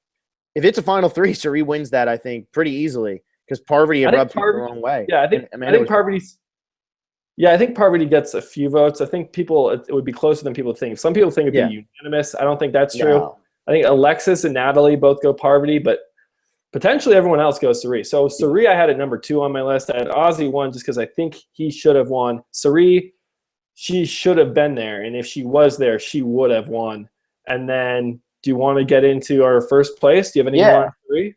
If it's a Final 3, Cirie wins that, I think, pretty easily because Parvati had rubbed people the wrong way. Yeah, I think Parvati's. Yeah, I think Parvati gets a few votes. I think it would be closer than people think. Some people think it'd be unanimous. I don't think that's true. No. I think Alexis and Natalie both go Parvati, but potentially everyone else goes Cirie. So Cirie I had at number 2 on my list. I had Ozzy 1 just because I think he should have won. Cirie, she should have been there, and if she was there, she would have won. And then do you want to get into our first place? Do you have any more on Cirie?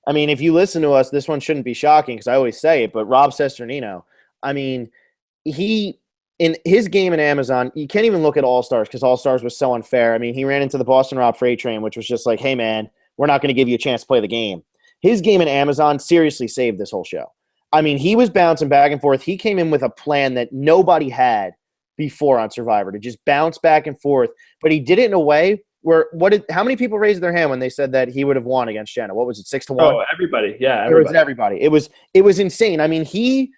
I mean, if you listen to us, this one shouldn't be shocking because I always say it, but Rob Cesternino, I mean – he in his game in Amazon, you can't even look at All-Stars because All-Stars was so unfair. I mean, he ran into the Boston Rob freight train, which was just like, hey, man, we're not going to give you a chance to play the game. His game in Amazon seriously saved this whole show. I mean, he was bouncing back and forth. He came in with a plan that nobody had before on Survivor to just bounce back and forth. But he did it in a way where how many people raised their hand when they said that he would have won against Jenna? What was it, 6-1? Oh, everybody. Yeah, everybody. It was everybody. It was insane. I mean, he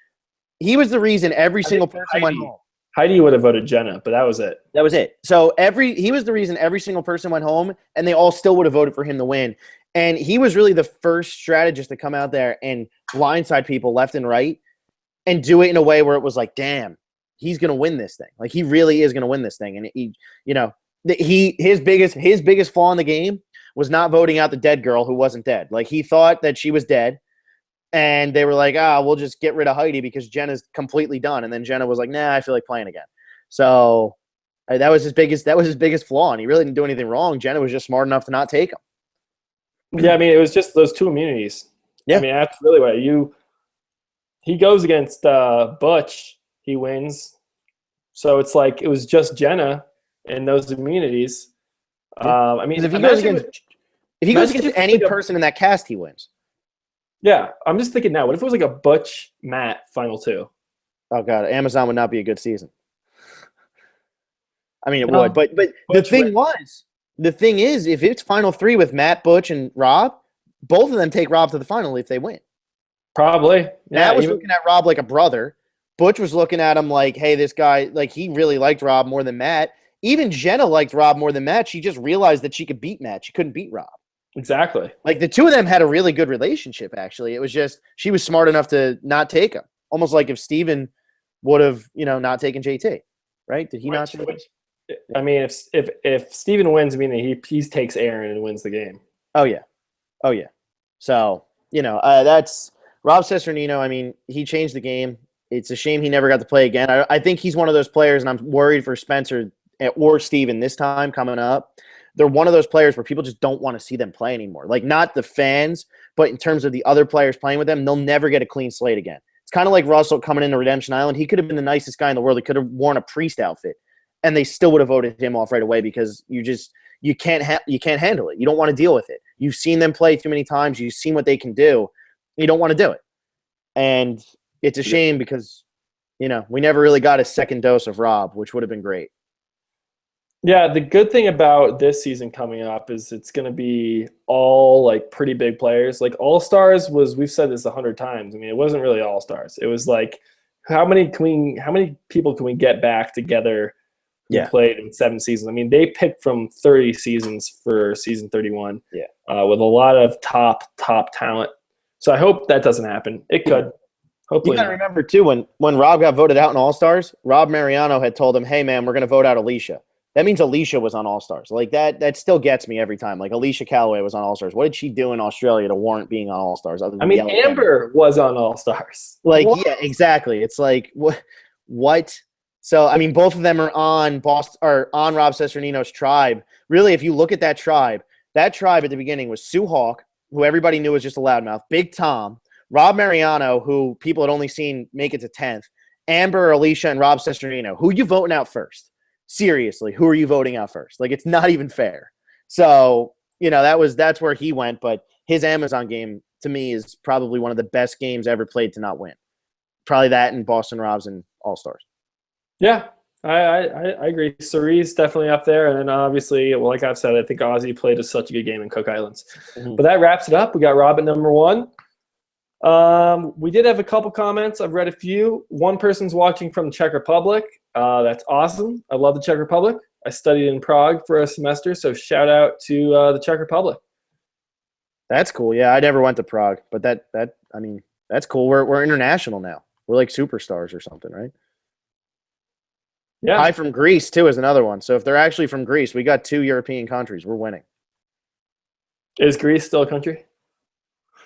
was the reason every single person went home. Heidi would have voted Jenna, but that was it. That was it. So he was the reason every single person went home, and they all still would have voted for him to win. And he was really the first strategist to come out there and blindside people left and right and do it in a way where it was like, damn, he's going to win this thing. Like, he really is going to win this thing. And his biggest flaw in the game was not voting out the dead girl who wasn't dead. Like, he thought that she was dead. And they were like, we'll just get rid of Heidi because Jenna's completely done. And then Jenna was like, nah, I feel like playing again. So that was his biggest flaw. And he really didn't do anything wrong. Jenna was just smart enough to not take him. Yeah, I mean, it was just those 2 immunities. Yeah. I mean, that's really what he goes against Butch, he wins. So it's like it was just Jenna and those immunities. Yeah. I mean, if he goes against any person in that cast, he wins. Yeah, I'm just thinking now. What if it was like a Butch Matt Final 2? Oh god, Amazon would not be a good season. I mean, it would, but the thing is, if it's Final 3 with Matt, Butch, and Rob, both of them take Rob to the final if they win. Probably. Matt was looking at Rob like a brother. Butch was looking at him like, hey, this guy, like, he really liked Rob more than Matt. Even Jenna liked Rob more than Matt. She just realized that she could beat Matt. She couldn't beat Rob. Exactly. Like, the two of them had a really good relationship, actually. It was just she was smart enough to not take him. Almost like if Steven would have, not taken JT, right? Did he not take him? I mean, if Steven wins, I mean, he takes Aaron and wins the game. Oh, yeah. Oh, yeah. So, that's Rob Cesternino. I mean, he changed the game. It's a shame he never got to play again. I think he's one of those players, and I'm worried for Spencer or Steven this time coming up. They're one of those players where people just don't want to see them play anymore. Like, not the fans, but in terms of the other players playing with them, they'll never get a clean slate again. It's kind of like Russell coming into Redemption Island. He could have been the nicest guy in the world. He could have worn a priest outfit, and they still would have voted him off right away because you can't handle it. You don't want to deal with it. You've seen them play too many times. You've seen what they can do. You don't want to do it. And it's a shame because, we never really got a second dose of Rob, which would have been great. Yeah, the good thing about this season coming up is it's going to be all like pretty big players. Like All-Stars we've said this 100 times. I mean, it wasn't really All-Stars. It was like how many people can we get back together who played in 7 seasons? I mean, they picked from 30 seasons for season 31. Yeah. With a lot of top talent. So I hope that doesn't happen. It could. Hopefully. You got to remember too, when Rob got voted out in All-Stars, Rob Mariano had told him, "Hey man, we're going to vote out Alicia." That means Alicia was on All-Stars. Like that still gets me every time. Like Alicia Calloway was on All-Stars. What did she do in Australia to warrant being on All-Stars? I mean, Amber was on All-Stars. Like, what? Yeah, exactly. It's like what? So I mean, both of them are on Rob Cesternino's tribe. Really, if you look at that tribe at the beginning was Sue Hawk, who everybody knew was just a loudmouth, Big Tom, Rob Mariano, who people had only seen make it to 10th, Amber, Alicia, and Rob Cesternino. Who you voting out first? Seriously, who are you voting out first? Like, it's not even fair. So, that's where he went. But his Amazon game, to me, is probably one of the best games ever played to not win. Probably that and Boston Robs and All-Stars. Yeah, I agree. Cerise definitely up there. And then obviously, well, like I've said, I think Ozzy played such a good game in Cook Islands. Mm-hmm. But that wraps it up. We got Rob at number 1. We did have a couple comments. I've read a few. One person's watching from the Czech Republic. That's awesome. I love the Czech Republic. I studied in Prague for a semester, so shout out to the Czech Republic. That's cool. Yeah, I never went to Prague, but that's cool. We're international now. We're like superstars or something, right? Yeah. Hi from Greece too is another one. So if they're actually from Greece, we got 2 European countries. We're winning. Is Greece still a country?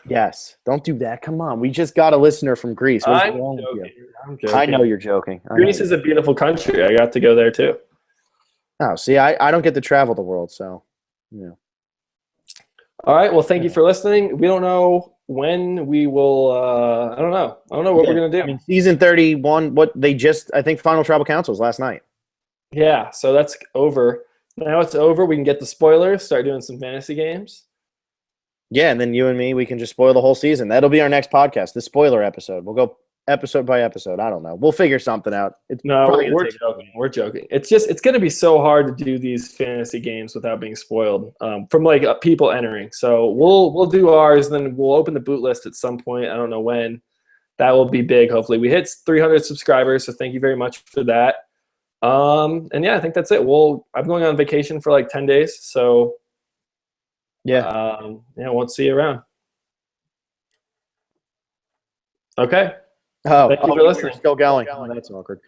Yes. Don't do that. Come on. We just got a listener from Greece. I'm joking. I know you're joking. Greece is a beautiful country. I got to go there too. Oh, see, I don't get to travel the world, so yeah. All right. Well, thank you for listening. We don't know when we will. I don't know what we're gonna do. I mean, season 31. I think Final Tribal Council was last night. Yeah. So that's over. Now it's over. We can get the spoilers. Start doing some fantasy games. Yeah, and then you and me, we can just spoil the whole season. That'll be our next podcast, the spoiler episode. We'll go episode by episode. I don't know. We'll figure something out. We're joking. We're joking. It's going to be so hard to do these fantasy games without being spoiled from like people entering. So we'll do ours, then we'll open the boot list at some point. I don't know when. That will be big. Hopefully, we hit 300 subscribers. So thank you very much for that. And yeah, I think that's it. I'm going on vacation for like 10 days. So. Yeah. Won't see you around. Okay. Oh, thank you for listening. Still going. Oh, that's awkward.